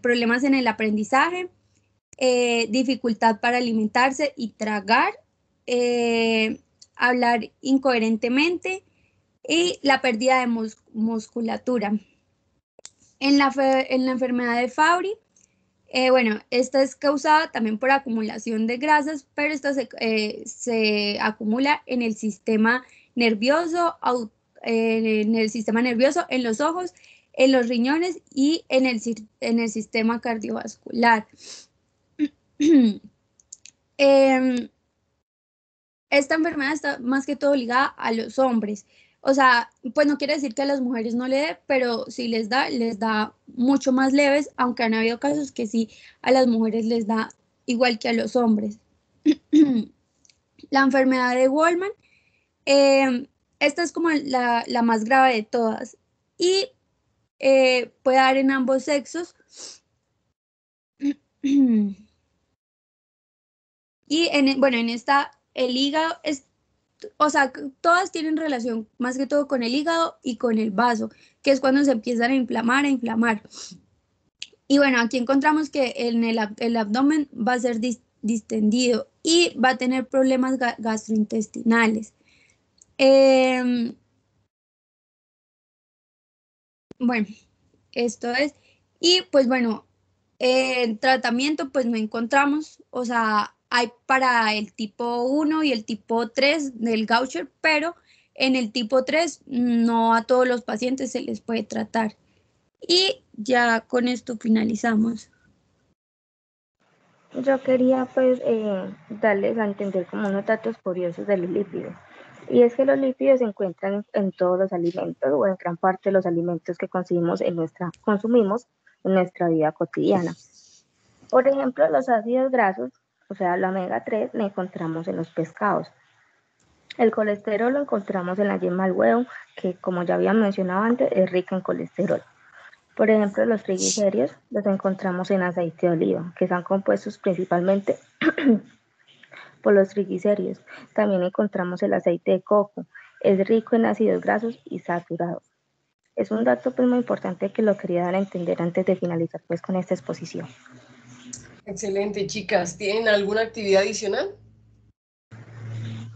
problemas en el aprendizaje, dificultad para alimentarse y tragar, hablar incoherentemente y la pérdida de musculatura. En la enfermedad de Fabry, esta es causada también por acumulación de grasas, pero esta se acumula en el sistema nervioso, en los ojos, en los riñones y en el sistema cardiovascular. Esta enfermedad está más que todo ligada a los hombres. O sea, pues no quiere decir que a las mujeres no le dé, pero si les da mucho más leves, aunque han habido casos que sí a las mujeres les da igual que a los hombres. La enfermedad de Wolman, esta es como la más grave de todas. Y puede dar en ambos sexos. Y en esta, el hígado es, o sea, todas tienen relación más que todo con el hígado y con el vaso, que es cuando se empiezan a inflamar, Y bueno, aquí encontramos que el abdomen va a ser distendido y va a tener problemas gastrointestinales. Bueno, esto es. Y pues bueno, en tratamiento pues no encontramos, o sea, hay para el tipo 1 y el tipo 3 del Gaucher, pero en el tipo 3 no a todos los pacientes se les puede tratar. Y ya con esto finalizamos. Yo quería pues darles a entender como unos datos curiosos de los lípidos. Y es que los lípidos se encuentran en todos los alimentos o en gran parte de los alimentos que consumimos en nuestra vida cotidiana. Por ejemplo, los ácidos grasos, o sea, la omega 3, la encontramos en los pescados. El colesterol lo encontramos en la yema del huevo, que como ya había mencionado antes, es rica en colesterol. Por ejemplo, los triglicéridos los encontramos en aceite de oliva, que están compuestos principalmente por los triglicéridos. También encontramos el aceite de coco, es rico en ácidos grasos y saturados. Es un dato pues, muy importante que lo quería dar a entender antes de finalizar pues, con esta exposición. Excelente, chicas. ¿Tienen alguna actividad adicional?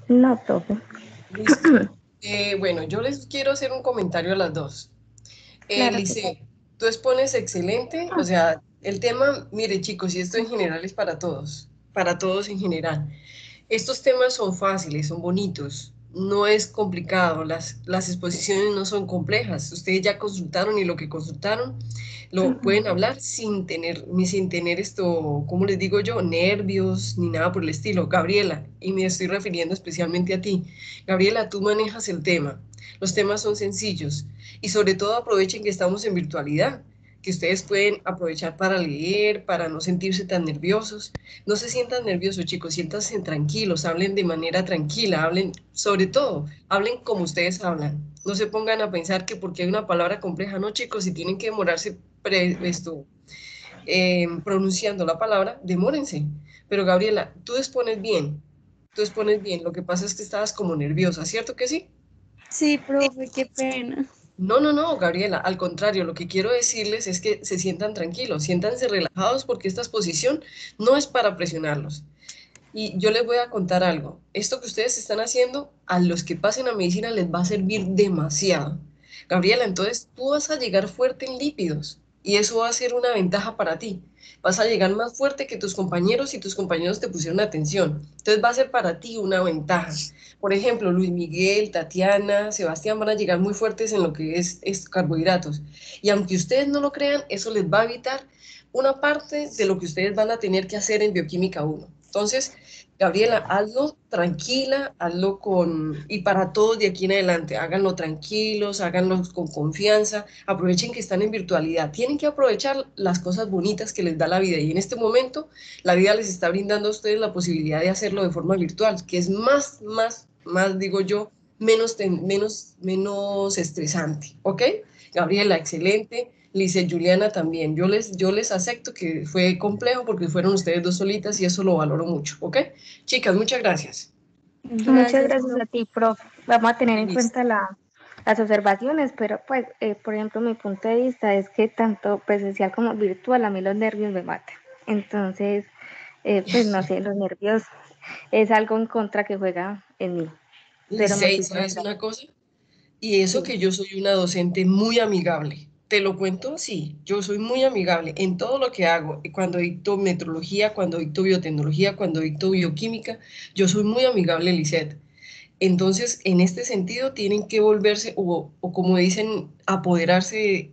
No, profe. Listo. Bueno, yo les quiero hacer un comentario a las dos. Claro que Lice, tú expones excelente, o sea, el tema, mire chicos, y esto en general es para todos en general. Estos temas son fáciles, son bonitos, no es complicado, las exposiciones no son complejas. Ustedes ya consultaron y lo que consultaron lo pueden hablar sin tener esto, ¿cómo les digo yo? Nervios ni nada por el estilo. Gabriela, y me estoy refiriendo especialmente a ti. Gabriela, tú manejas el tema. Los temas son sencillos y sobre todo aprovechen que estamos en virtualidad, que ustedes pueden aprovechar para leer, para no sentirse tan nerviosos. No se sientan nerviosos, chicos, siéntanse tranquilos, hablen de manera tranquila, hablen, sobre todo, hablen como ustedes hablan. No se pongan a pensar que porque hay una palabra compleja, no, chicos, si tienen que demorarse pronunciando la palabra, demórense. Pero Gabriela, tú expones bien, lo que pasa es que estabas como nerviosa, ¿cierto que sí? Sí, profe, qué pena. No, Gabriela, al contrario, lo que quiero decirles es que se sientan tranquilos, siéntanse relajados porque esta exposición no es para presionarlos. Y yo les voy a contar algo. Esto que ustedes están haciendo, a los que pasen a medicina les va a servir demasiado. Gabriela, entonces tú vas a llegar fuerte en lípidos y eso va a ser una ventaja para ti. Vas a llegar más fuerte que tus compañeros y tus compañeros te pusieron atención. Entonces va a ser para ti una ventaja. Por ejemplo, Luis Miguel, Tatiana, Sebastián van a llegar muy fuertes en lo que es carbohidratos. Y aunque ustedes no lo crean, eso les va a evitar una parte de lo que ustedes van a tener que hacer en Bioquímica 1. Entonces, Gabriela, hazlo tranquila, hazlo y para todos de aquí en adelante, háganlo tranquilos, háganlo con confianza, aprovechen que están en virtualidad, tienen que aprovechar las cosas bonitas que les da la vida y en este momento la vida les está brindando a ustedes la posibilidad de hacerlo de forma virtual, que es más, digo yo, menos estresante, ¿ok? Gabriela, excelente. Lice, Juliana también. Yo les acepto que fue complejo porque fueron ustedes dos solitas y eso lo valoro mucho, ¿ok? Chicas, muchas gracias. Muchas gracias a ti, profe. Vamos a tener en Listo. cuenta las observaciones, pero pues, por ejemplo, mi punto de vista es que tanto presencial como virtual a mí los nervios me matan. Entonces, pues no sé, los nervios es algo en contra que juega en mí. Pero Lice, muchísimas ¿sabes una gracias. cosa? Y eso Sí. que yo soy una docente muy amigable. Te lo cuento, sí, yo soy muy amigable en todo lo que hago. Cuando dicto metrología, cuando dicto biotecnología, cuando dicto bioquímica, yo soy muy amigable, Lisette. Entonces, en este sentido, tienen que volverse, o como dicen, apoderarse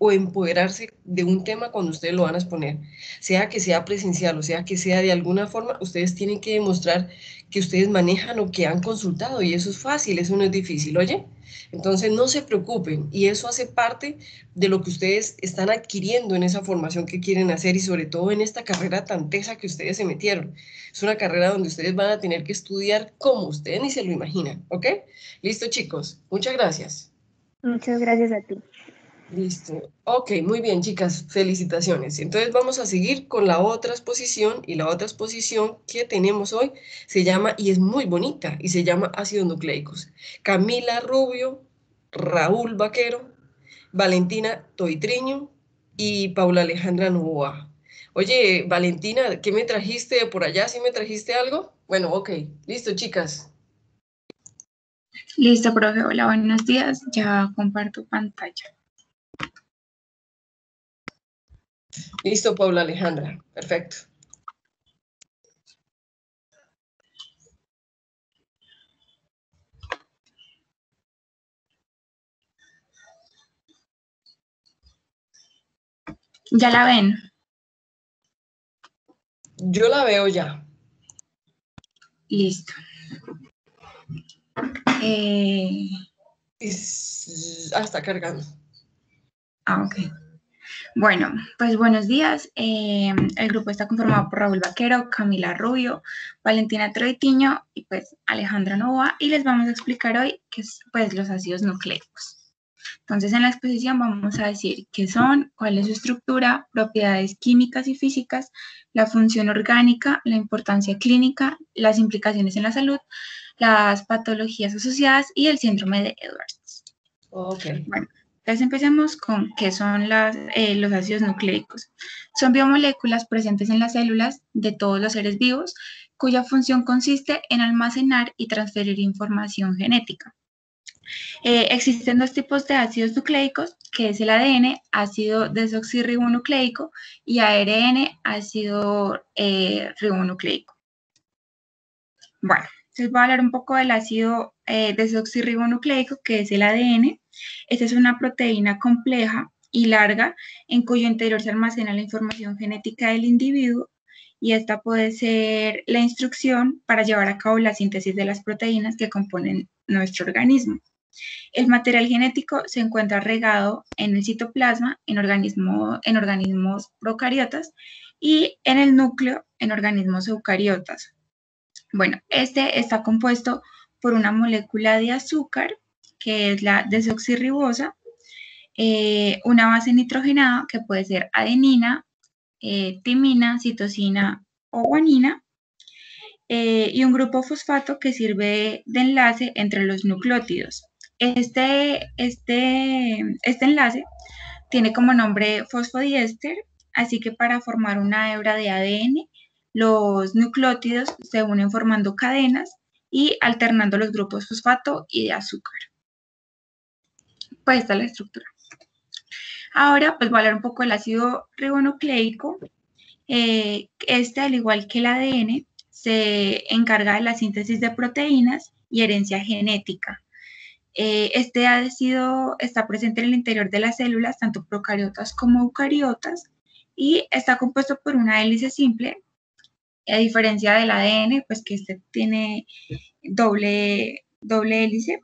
o empoderarse de un tema cuando ustedes lo van a exponer. Sea que sea presencial o sea que sea de alguna forma, ustedes tienen que demostrar que ustedes manejan o que han consultado y eso es fácil, eso no es difícil, ¿oye? Entonces, no se preocupen y eso hace parte de lo que ustedes están adquiriendo en esa formación que quieren hacer y sobre todo en esta carrera tan tesa que ustedes se metieron. Es una carrera donde ustedes van a tener que estudiar como ustedes ni se lo imaginan, ¿ok? Listo, chicos. Muchas gracias. Muchas gracias a ti. Listo. Ok, muy bien, chicas, felicitaciones. Entonces vamos a seguir con la otra exposición y la otra exposición que tenemos hoy se llama, y es muy bonita, y se llama ácidos nucleicos. Camila Rubio, Raúl Vaquero, Valentina Toitriño y Paula Alejandra Novoa. Oye, Valentina, ¿qué me trajiste por allá? ¿Sí me trajiste algo? Bueno, ok, listo, chicas. Listo, profe. Hola, buenos días. Ya comparto pantalla. Listo, Paula Alejandra. Perfecto. ¿Ya la ven? Yo la veo ya. Listo. Está cargando. Ok. Bueno, pues buenos días. El grupo está conformado por Raúl Vaquero, Camila Rubio, Valentina Troitiño y pues Alejandra Novoa, y les vamos a explicar hoy qué es pues los ácidos nucleicos. Entonces, en la exposición vamos a decir qué son, cuál es su estructura, propiedades químicas y físicas, la función orgánica, la importancia clínica, las implicaciones en la salud, las patologías asociadas y el síndrome de Edwards. Ok. Bueno, entonces empecemos con qué son los ácidos nucleicos. Son biomoléculas presentes en las células de todos los seres vivos, cuya función consiste en almacenar y transferir información genética. Existen dos tipos de ácidos nucleicos, que es el ADN, ácido desoxirribonucleico, y ARN, ácido ribonucleico. Bueno, entonces voy a hablar un poco del ácido desoxirribonucleico, que es el ADN. Esta es una proteína compleja y larga en cuyo interior se almacena la información genética del individuo, y esta puede ser la instrucción para llevar a cabo la síntesis de las proteínas que componen nuestro organismo. El material genético se encuentra regado en el citoplasma, en organismos procariotas, y en el núcleo, en organismos eucariotas. Bueno, este está compuesto por una molécula de azúcar, que es la desoxirribosa, una base nitrogenada, que puede ser adenina, timina, citosina o guanina, y un grupo fosfato que sirve de enlace entre los nucleótidos. Este enlace tiene como nombre fosfodiéster, así que para formar una hebra de ADN, los nucleótidos se unen formando cadenas y alternando los grupos fosfato y de azúcar. Pues esta es la estructura. Ahora pues voy a hablar un poco del ácido ribonucleico. Este, al igual que el ADN, se encarga de la síntesis de proteínas y herencia genética. Este ácido está presente en el interior de las células, tanto procariotas como eucariotas, y está compuesto por una hélice simple, a diferencia del ADN, pues que este tiene doble hélice.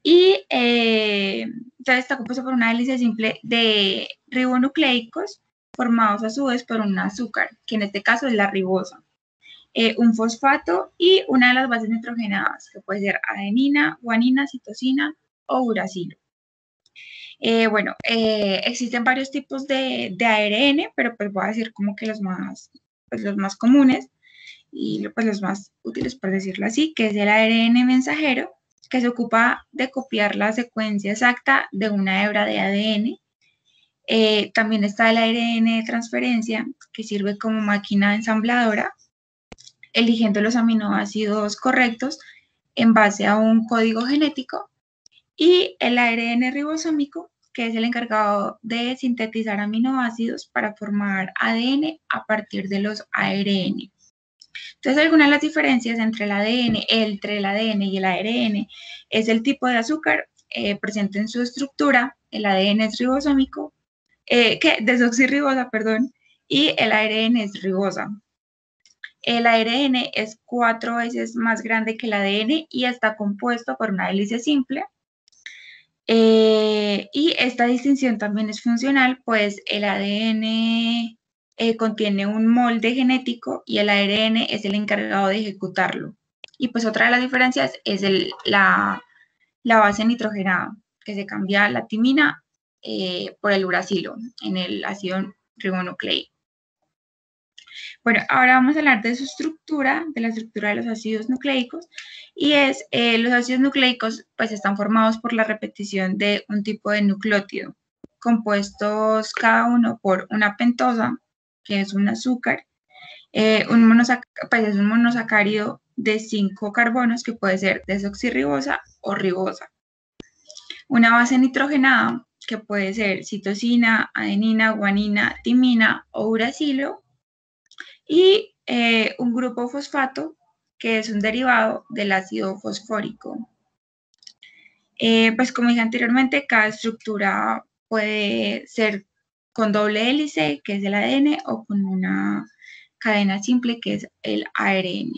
Y entonces está compuesto por una hélice simple de ribonucleicos formados a su vez por un azúcar, que en este caso es la ribosa, un fosfato y una de las bases nitrogenadas, que puede ser adenina, guanina, citosina o uracilo. Bueno, existen varios tipos de ARN, pero pues voy a decir como que los más comunes y pues los más útiles, por decirlo así, que es el ARN mensajero, que se ocupa de copiar la secuencia exacta de una hebra de ADN. También está el ARN de transferencia, que sirve como máquina ensambladora, eligiendo los aminoácidos correctos en base a un código genético, y el ARN ribosómico, que es el encargado de sintetizar aminoácidos para formar ADN a partir de los ARN. Entonces, algunas de las diferencias entre el ADN y el ARN es el tipo de azúcar presente en su estructura. El ADN es ribosómico, desoxirribosa, perdón, y el ARN es ribosa. El ARN es 4 veces más grande que el ADN y está compuesto por una hélice simple. Y esta distinción también es funcional, pues el ADN contiene un molde genético y el ARN es el encargado de ejecutarlo. Y pues otra de las diferencias es la base nitrogenada, que se cambia la timina por el uracilo en el ácido ribonucleico. Bueno, ahora vamos a hablar de su estructura, de la estructura de los ácidos nucleicos, y los ácidos nucleicos pues están formados por la repetición de un tipo de nucleótido, compuestos cada uno por una pentosa, que es un azúcar, es un monosacárido de 5 carbonos que puede ser desoxirribosa o ribosa, una base nitrogenada que puede ser citosina, adenina, guanina, timina o uracilo, y un grupo fosfato que es un derivado del ácido fosfórico. Pues como dije anteriormente, cada estructura puede ser con doble hélice, que es el ADN, o con una cadena simple, que es el ARN.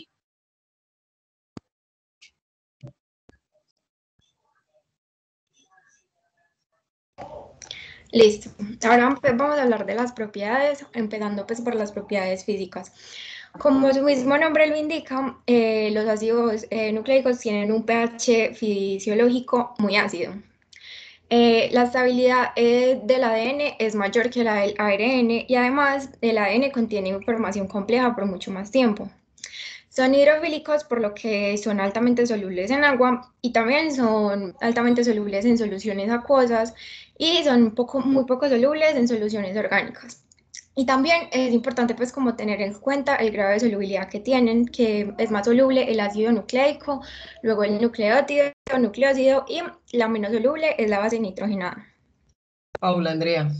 Listo. Ahora pues, vamos a hablar de las propiedades, empezando pues por las propiedades físicas. Como su mismo nombre lo indica, los ácidos nucleicos tienen un pH fisiológico muy ácido. La estabilidad del ADN es mayor que la del ARN y además el ADN contiene información compleja por mucho más tiempo. Son hidrofílicos por lo que son altamente solubles en agua y también son altamente solubles en soluciones acuosas y son muy poco solubles en soluciones orgánicas. Y también es importante pues como tener en cuenta el grado de solubilidad que tienen, que es más soluble el ácido nucleico, luego el nucleósido y la menos soluble es la base nitrogenada. Paula, Andrea.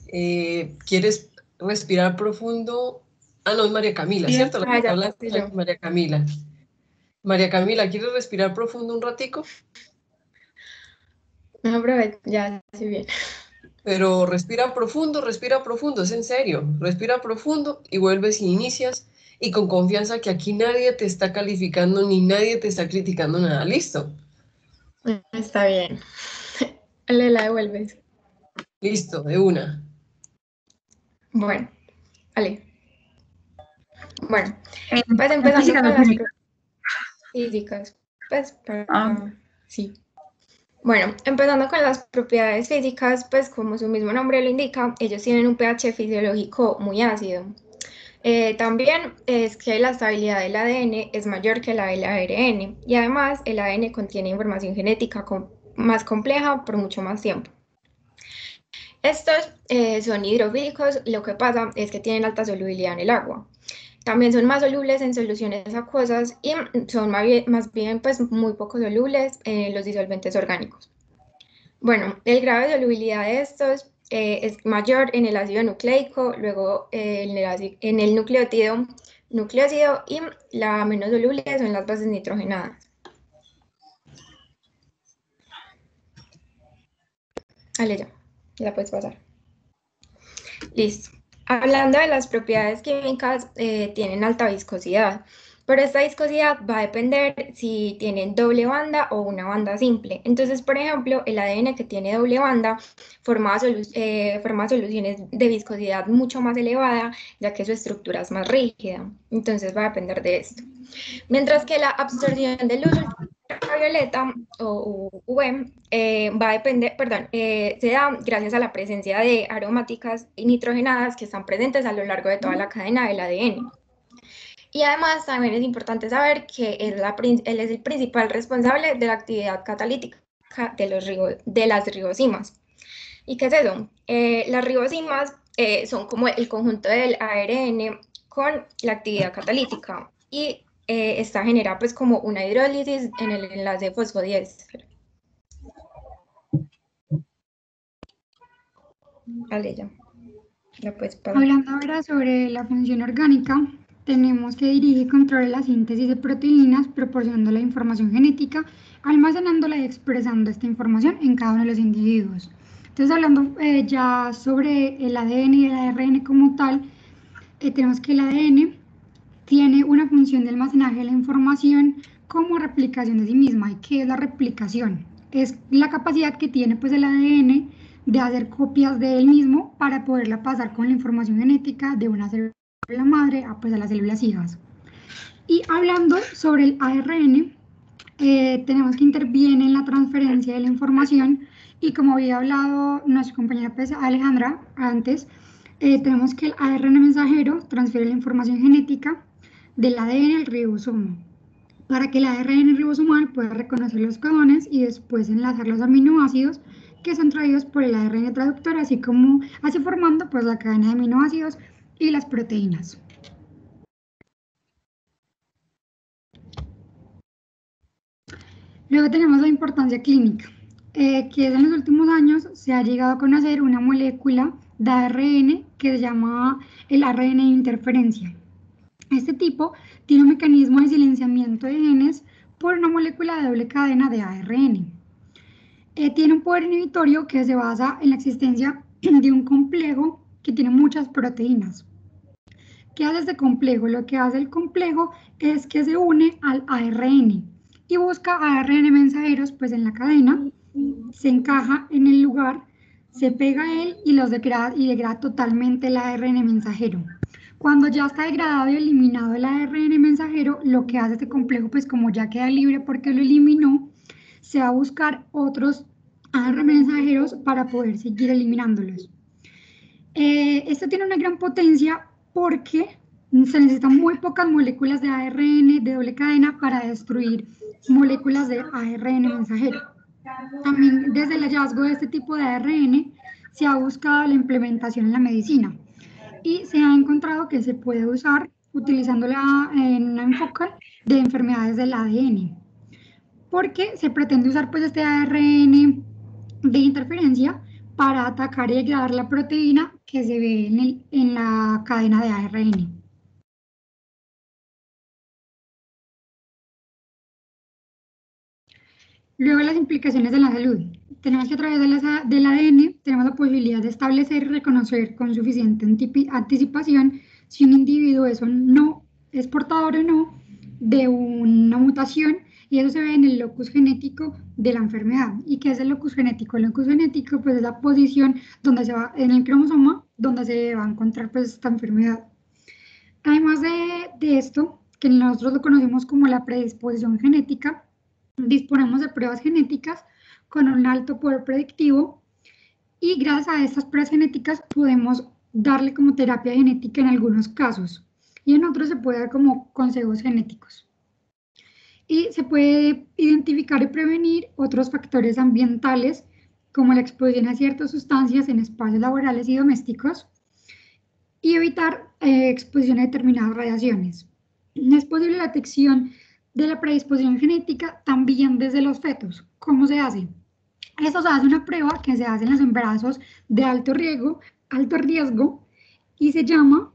¿Quieres respirar profundo? Ah, no, es María Camila, ¿cierto? María Camila. María Camila, ¿quieres respirar profundo un ratico? No, pero ya, estoy bien. Pero respira profundo, es en serio. Respira profundo y vuelves y inicias y con confianza que aquí nadie te está calificando ni nadie te está criticando nada. ¿Listo? Está bien. La devuelves. Listo, de una. Bueno, vale. Bueno, pues empezando con las físicas. Pues sí. Bueno, empezando con las propiedades físicas, pues como su mismo nombre lo indica, ellos tienen un pH fisiológico muy ácido. También es que la estabilidad del ADN es mayor que la del ARN y además el ADN contiene información genética más compleja por mucho más tiempo. Estos son hidrofílicos, lo que pasa es que tienen alta solubilidad en el agua. También son más solubles en soluciones acuosas y son más bien pues, muy poco solubles en los disolventes orgánicos. Bueno, el grado de solubilidad de estos es mayor en el ácido nucleico, luego en el nucleósido y la menos soluble son las bases nitrogenadas. Vale, ya puedes pasar. Listo. Hablando de las propiedades químicas, tienen alta viscosidad, pero esta viscosidad va a depender si tienen doble banda o una banda simple. Entonces, por ejemplo, el ADN que tiene doble banda forma soluciones de viscosidad mucho más elevada, ya que su estructura es más rígida. Entonces, va a depender de esto. Mientras que la absorción de luz ultravioleta o UV va a depender, se da gracias a la presencia de aromáticas y nitrogenadas que están presentes a lo largo de toda la cadena del ADN. Y además también es importante saber que él es el principal responsable de la actividad catalítica de las ribosimas. ¿Y qué es eso? Las ribosimas son como el conjunto del ARN con la actividad catalítica y esta genera pues como una hidrólisis en el enlace fosfodiéster. Vale, ya puedes pasar. Hablando ahora sobre la función orgánica, tenemos que dirige y controla la síntesis de proteínas, proporcionando la información genética, almacenándola y expresando esta información en cada uno de los individuos. Entonces, hablando ya sobre el ADN y el ARN como tal, tenemos que el ADN tiene una función de almacenaje de la información como replicación de sí misma. ¿Y qué es la replicación? Es la capacidad que tiene pues el ADN de hacer copias de él mismo para poderla pasar con la información genética de una célula madre a, pues, a las células hijas. Y hablando sobre el ARN, tenemos que interviene en la transferencia de la información y como había hablado nuestra compañera pues, Alejandra antes, tenemos que el ARN mensajero transfiere la información genética del ADN al ribosoma para que el ARN ribosomal pueda reconocer los codones y después enlazar los aminoácidos que son traídos por el ARN traductor, así formando pues la cadena de aminoácidos y las proteínas. Luego tenemos la importancia clínica, que en los últimos años se ha llegado a conocer una molécula de ARN que se llama el ARN de interferencia. Este tipo tiene un mecanismo de silenciamiento de genes por una molécula de doble cadena de ARN. Tiene un poder inhibitorio que se basa en la existencia de un complejo que tiene muchas proteínas. ¿Qué hace este complejo? Lo que hace el complejo es que se une al ARN y busca ARN mensajeros pues en la cadena, se encaja en el lugar, se pega a él y los degrada totalmente el ARN mensajero. Cuando ya está degradado y eliminado el ARN mensajero, lo que hace este complejo, pues como ya queda libre porque lo eliminó, se va a buscar otros ARN mensajeros para poder seguir eliminándolos. Esto tiene una gran potencia porque se necesitan muy pocas moléculas de ARN de doble cadena para destruir moléculas de ARN mensajero. También desde el hallazgo de este tipo de ARN se ha buscado la implementación en la medicina y se ha encontrado que se puede usar utilizándola en un enfoque de enfermedades del ADN, porque se pretende usar pues este ARN de interferencia para atacar y degradar la proteína que se ve en la cadena de ARN. Luego las implicaciones de la salud. Tenemos que a través del ADN tenemos la posibilidad de establecer y reconocer con suficiente anticipación si un individuo es portador o no de una mutación, y eso se ve en el locus genético de la enfermedad. ¿Y qué es el locus genético? El locus genético pues es la posición donde se va en el cromosoma donde se va a encontrar pues esta enfermedad. Además de esto, que nosotros lo conocemos como la predisposición genética, disponemos de pruebas genéticas con un alto poder predictivo y gracias a estas pruebas genéticas podemos darle como terapia genética en algunos casos y en otros se puede dar como consejos genéticos. Y se puede identificar y prevenir otros factores ambientales como la exposición a ciertas sustancias en espacios laborales y domésticos y evitar exposición a determinadas radiaciones. Es posible la detección de la predisposición genética también desde los fetos. ¿Cómo se hace? Esto se hace una prueba que se hace en los embarazos de alto riesgo y se llama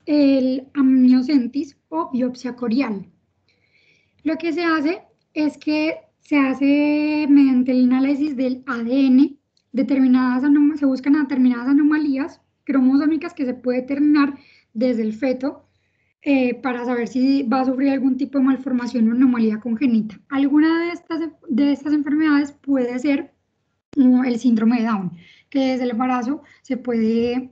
el amniocentis o biopsia corial. Lo que se hace es que se hace mediante el análisis del ADN, se buscan determinadas anomalías cromosómicas que se puede determinar desde el feto para saber si va a sufrir algún tipo de malformación o anomalía congénita. Alguna de estas enfermedades puede ser el síndrome de Down, que desde el embarazo se puede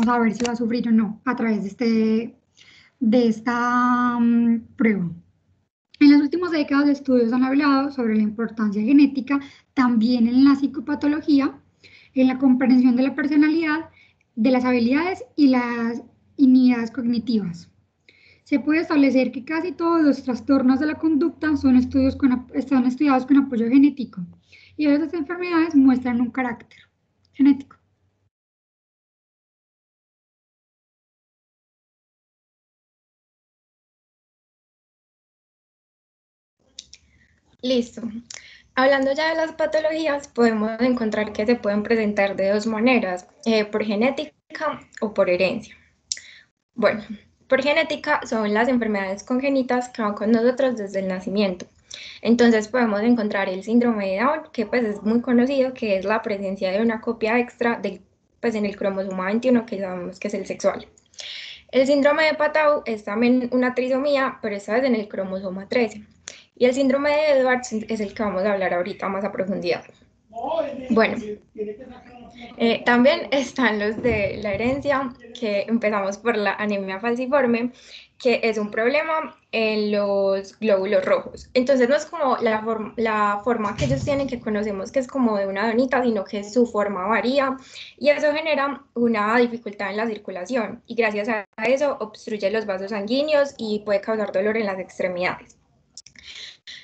saber si va a sufrir o no a través de esta prueba. En las últimas décadas, estudios han hablado sobre la importancia genética también en la psicopatología, en la comprensión de la personalidad, de las habilidades y las unidades cognitivas. Se puede establecer que casi todos los trastornos de la conducta son estudiados con apoyo genético y estas enfermedades muestran un carácter genético. Listo. Hablando ya de las patologías, podemos encontrar que se pueden presentar de dos maneras, por genética o por herencia. Bueno, por genética son las enfermedades congénitas que van con nosotros desde el nacimiento. Entonces podemos encontrar el síndrome de Down, que pues es muy conocido, que es la presencia de una copia extra en el cromosoma 21, que sabemos que es el sexual. El síndrome de Patau es también una trisomía, pero esta vez en el cromosoma 13. Y el síndrome de Edwards es el que vamos a hablar ahorita más a profundidad. Bueno, también están los de la herencia, que empezamos por la anemia falciforme, que es un problema en los glóbulos rojos. Entonces no es como la forma que ellos tienen, que conocemos que es como de una donita, sino que su forma varía y eso genera una dificultad en la circulación y gracias a eso obstruye los vasos sanguíneos y puede causar dolor en las extremidades.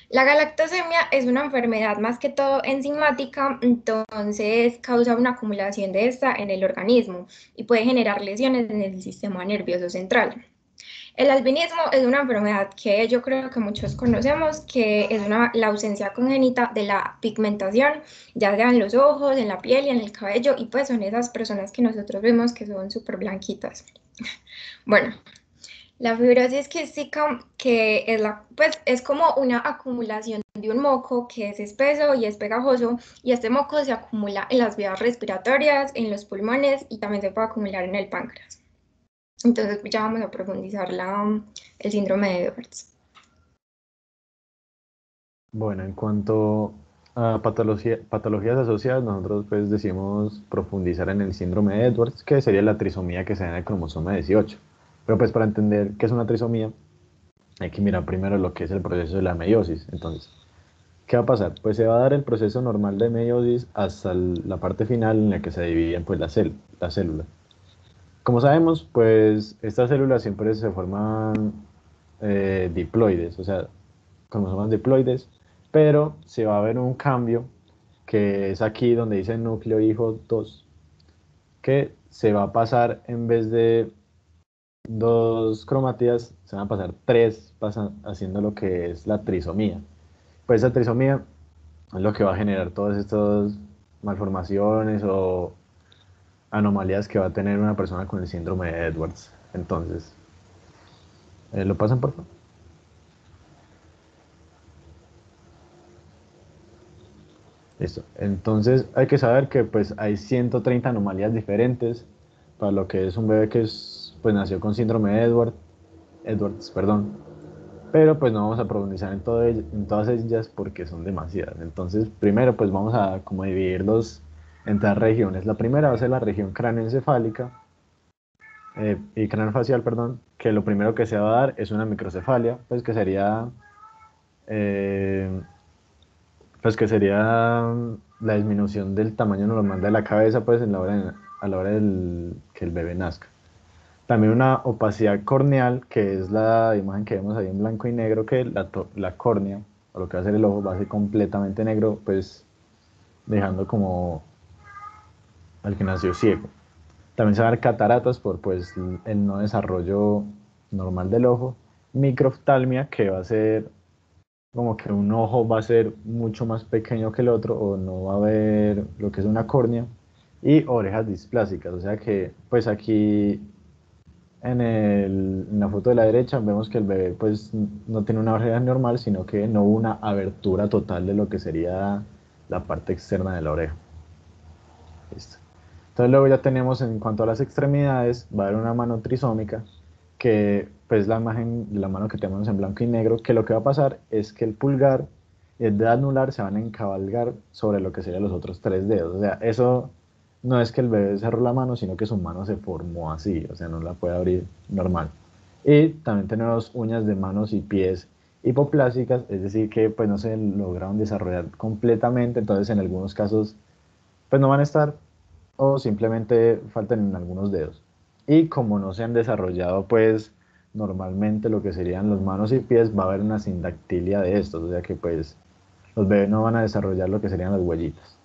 La galactosemia es una enfermedad más que todo enzimática, entonces causa una acumulación de esta en el organismo y puede generar lesiones en el sistema nervioso central. El albinismo es una enfermedad que yo creo que muchos conocemos, que es la ausencia congénita de la pigmentación, ya sea en los ojos, en la piel y en el cabello, y pues son esas personas que nosotros vemos que son súper blanquitas. Bueno, la fibrosis quística, que es, pues, es como una acumulación de un moco que es espeso y es pegajoso, y este moco se acumula en las vías respiratorias, en los pulmones y también se puede acumular en el páncreas. Entonces ya vamos a profundizar el síndrome de Edwards. Bueno, en cuanto a patologías asociadas, nosotros pues decimos profundizar en el síndrome de Edwards, que sería la trisomía que se da en el cromosoma 18. Pero pues para entender qué es una trisomía, hay que mirar primero lo que es el proceso de la meiosis. Entonces, ¿qué va a pasar? Pues se va a dar el proceso normal de meiosis hasta la parte final en la que se dividen pues las células. Como sabemos, pues estas células siempre se forman diploides, o sea, cromosomas diploides, pero se va a ver un cambio que es aquí donde dice núcleo hijo 2, que se va a pasar en vez de 2 cromátidas, se van a pasar 3, haciendo lo que es la trisomía. Pues esa trisomía es lo que va a generar todas estas malformaciones o anomalías que va a tener una persona con el síndrome de Edwards. Entonces, ¿lo pasan por favor? Listo. Entonces hay que saber que pues hay 130 anomalías diferentes para lo que es un bebé que pues nació con síndrome de Edwards, perdón. Pero pues no vamos a profundizar en todas ellas porque son demasiadas. Entonces primero pues vamos a como dividirlos en 3 regiones. La primera va a ser la región cráneoencefálica y craneofacial, perdón, que lo primero que se va a dar es una microcefalia, pues que sería la disminución del tamaño normal de la cabeza pues a la hora que el bebé nazca. También una opacidad corneal, que es la imagen que vemos ahí en blanco y negro, que la córnea, o lo que va a ser el ojo, va a ser completamente negro, pues dejando como al que nació ciego. También se van a dar cataratas por pues, el no desarrollo normal del ojo. Microftalmia, que va a ser como que un ojo va a ser mucho más pequeño que el otro o no va a haber lo que es una córnea. Y orejas displásicas, o sea que pues aquí en la foto de la derecha vemos que el bebé pues no tiene una oreja normal, sino que no hubo una abertura total de lo que sería la parte externa de la oreja. Listo. Entonces luego ya tenemos en cuanto a las extremidades, va a haber una mano trisómica, que pues la imagen de la mano que tenemos en blanco y negro, que lo que va a pasar es que el pulgar y el dedo anular se van a encabalgar sobre lo que serían los otros 3 dedos. O sea, eso no es que el bebé cerró la mano, sino que su mano se formó así, o sea, no la puede abrir normal. Y también tenemos uñas de manos y pies hipoplásicas, es decir, que pues no se lograron desarrollar completamente, entonces en algunos casos pues no van a estar o simplemente faltan en algunos dedos. Y como no se han desarrollado pues normalmente lo que serían las manos y pies, va a haber una sindactilia de estos, o sea que pues los bebés no van a desarrollar lo que serían las huellitas.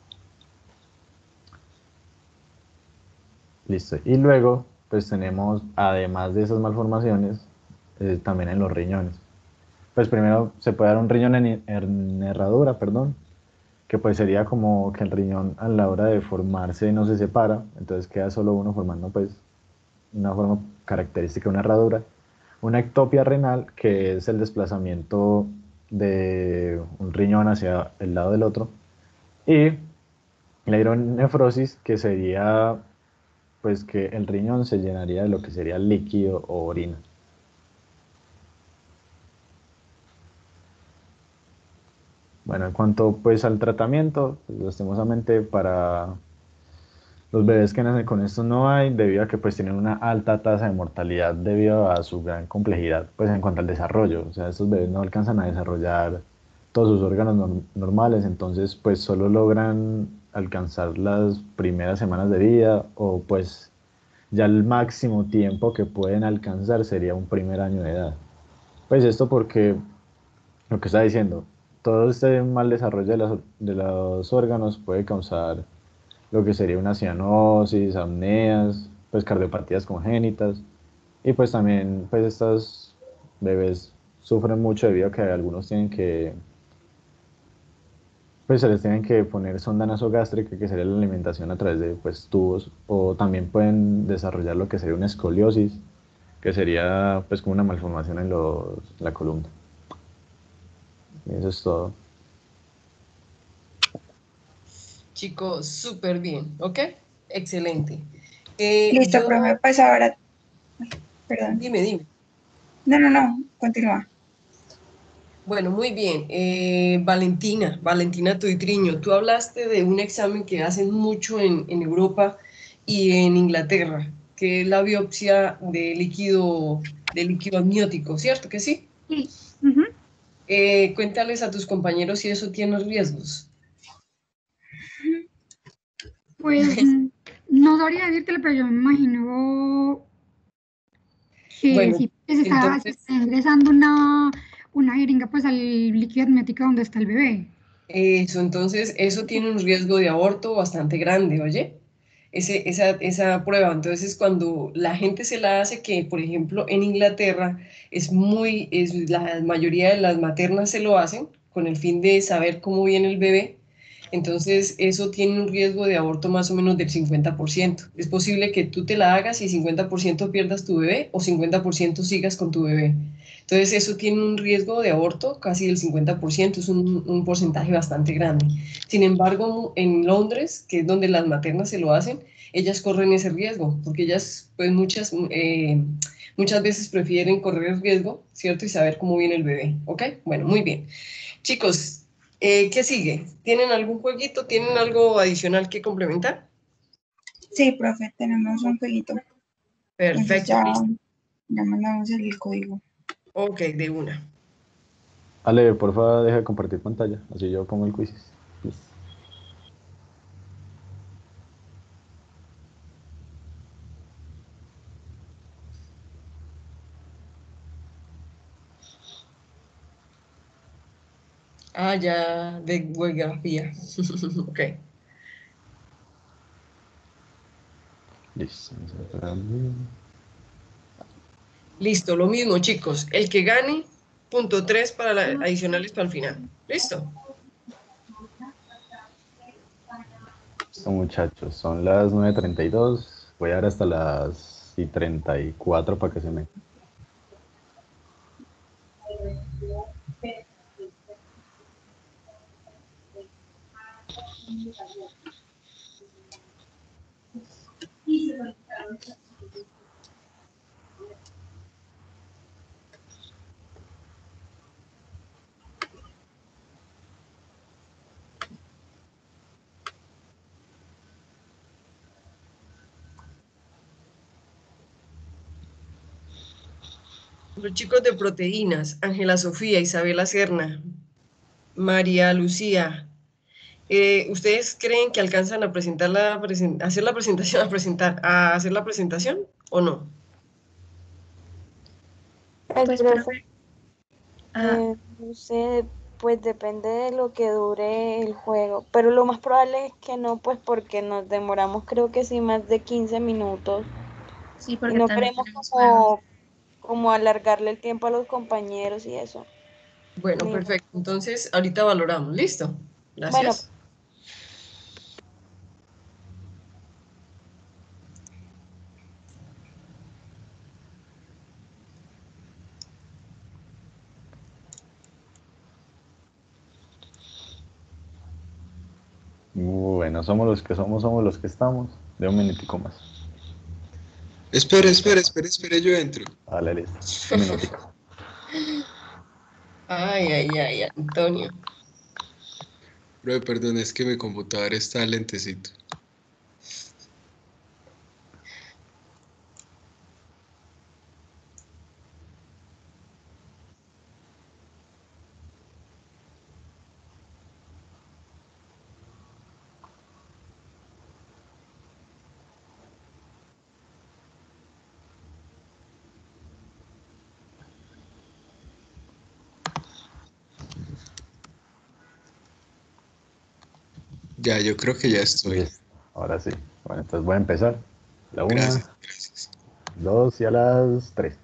Listo. Y luego pues tenemos, además de esas malformaciones, también en los riñones. Pues primero se puede dar un riñón en herradura, perdón, que pues sería como que el riñón a la hora de formarse no se separa, entonces queda solo uno formando pues una forma característica de una herradura. Una ectopia renal, que es el desplazamiento de un riñón hacia el lado del otro. Y la hidronefrosis, que sería pues que el riñón se llenaría de lo que sería líquido o orina. Bueno, en cuanto pues al tratamiento, pues, lastimosamente para Los bebés que nacen con esto no hay, debido a que pues tienen una alta tasa de mortalidad debido a su gran complejidad, pues en cuanto al desarrollo. O sea, estos bebés no alcanzan a desarrollar todos sus órganos normales, entonces pues solo logran alcanzar las primeras semanas de vida o pues ya el máximo tiempo que pueden alcanzar sería un primer año de edad. Pues esto porque lo que está diciendo, todo este mal desarrollo de los órganos puede causar lo que sería una cianosis, apneas, pues cardiopatías congénitas y pues también pues estos bebés sufren mucho debido a que algunos tienen que pues se les tienen que poner sonda nasogástrica, que sería la alimentación a través de pues tubos, o también pueden desarrollar lo que sería una escoliosis, que sería pues como una malformación en la columna. Y eso es todo. Chicos, súper bien, ¿ok? Excelente. Listo, profe, pues ahora, perdón. Dime. No, continúa. Bueno, muy bien. Valentina Tuitriño, tú hablaste de un examen que hacen mucho en Europa y en Inglaterra, que es la biopsia de líquido amniótico, ¿cierto que sí? Sí. Cuéntales a tus compañeros si eso tiene riesgos. Pues no sabría decírtelo, pero yo me imagino que Bueno, sí, se está ingresando una jeringa pues al líquido amniótico donde está el bebé. Eso tiene un riesgo de aborto bastante grande, oye. Esa prueba. Entonces, cuando la gente se la hace, que por ejemplo en Inglaterra la mayoría de las maternas se lo hacen con el fin de saber cómo viene el bebé. Entonces, eso tiene un riesgo de aborto más o menos del 50%. Es posible que tú te la hagas y 50% pierdas tu bebé o 50% sigas con tu bebé. Entonces, eso tiene un riesgo de aborto casi del 50%, es un porcentaje bastante grande. Sin embargo, en Londres, que es donde las maternas se lo hacen, ellas corren ese riesgo, porque ellas, pues muchas veces prefieren correr el riesgo, ¿cierto? Y saber cómo viene el bebé, ¿ok? Bueno, muy bien. Chicos, ¿qué sigue? ¿Tienen algún jueguito? ¿Tienen algo adicional que complementar? Sí, profe, tenemos un jueguito. Perfecto. Ya mandamos el código. Ok, de una. Ale, porfa, deja de compartir pantalla, así yo pongo el quiz. Listo. Ya, de geografía. Ok. Listo. Listo, lo mismo, chicos. El que gane, punto 3 para adicionales para el final. ¿Listo? Listo, muchachos, son las 9:32. Voy a dar hasta las 34 para que se me... Los chicos de proteínas, Ángela Sofía, Isabela Serna, María Lucía. ¿Ustedes creen que alcanzan a presentar hacer la presentación, a hacer la presentación o no? Pues, profe, no sé, pues depende de lo que dure el juego, pero lo más probable es que no, pues porque nos demoramos creo que sí más de 15 minutos. Sí, Y porque no también queremos tenemos juegos. como alargarle el tiempo a los compañeros y eso. Bueno, perfecto. Entonces, ahorita valoramos. ¿Listo? Gracias. Bueno, somos los que somos los que estamos. De un minutico más. Espere, yo entro. Dale, listo. Un minutico. Ay, Antonio. Bro, perdón, es que mi computador está lentecito. Ya, yo creo que ya estoy. Listo. Ahora sí. Bueno, entonces voy a empezar. La 1, Gracias, gracias. 2 y a las 3.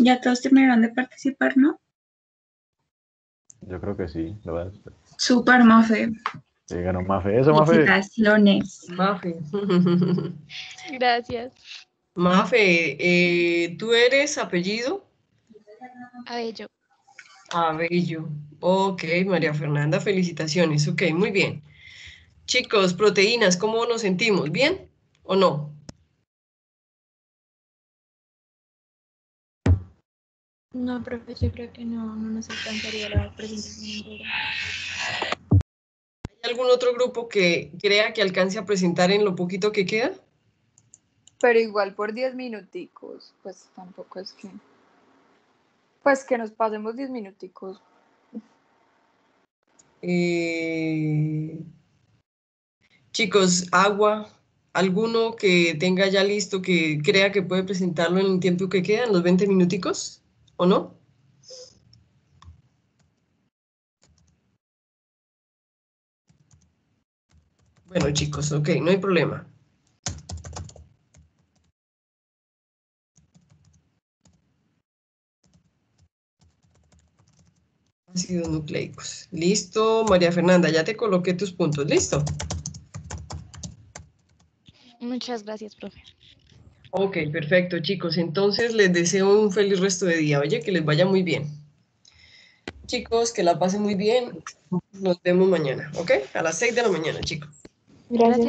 Ya todos terminaron de participar, ¿no? Yo creo que sí. Lo voy a hacer. Super, Mafe. Sí, ganó Mafe. Eso, Mafe. Felicitaciones. Mafe. Gracias. Mafe, ¿tú eres apellido? Abello. Abello. Ok, María Fernanda, felicitaciones. Ok, muy bien. Chicos, proteínas, ¿cómo nos sentimos? ¿Bien o no? No, profe, yo creo que no nos alcanzaría la presentación entera. ¿Hay algún otro grupo que crea que alcance a presentar en lo poquito que queda? Pero igual por 10 minuticos, pues tampoco es que... Pues que nos pasemos 10 minuticos. Chicos, agua, ¿alguno que tenga ya listo que crea que puede presentarlo en el tiempo que queda, en los 20 minuticos? ¿O no? Bueno, chicos, ok, no hay problema. Ácidos nucleicos. Listo, María Fernanda, ya te coloqué tus puntos. ¿Listo? Muchas gracias, profe. Ok, perfecto, chicos. Entonces les deseo un feliz resto de día. Oye, que les vaya muy bien. Chicos, que la pasen muy bien. Nos vemos mañana, ¿ok? A las 6 de la mañana, chicos. Gracias.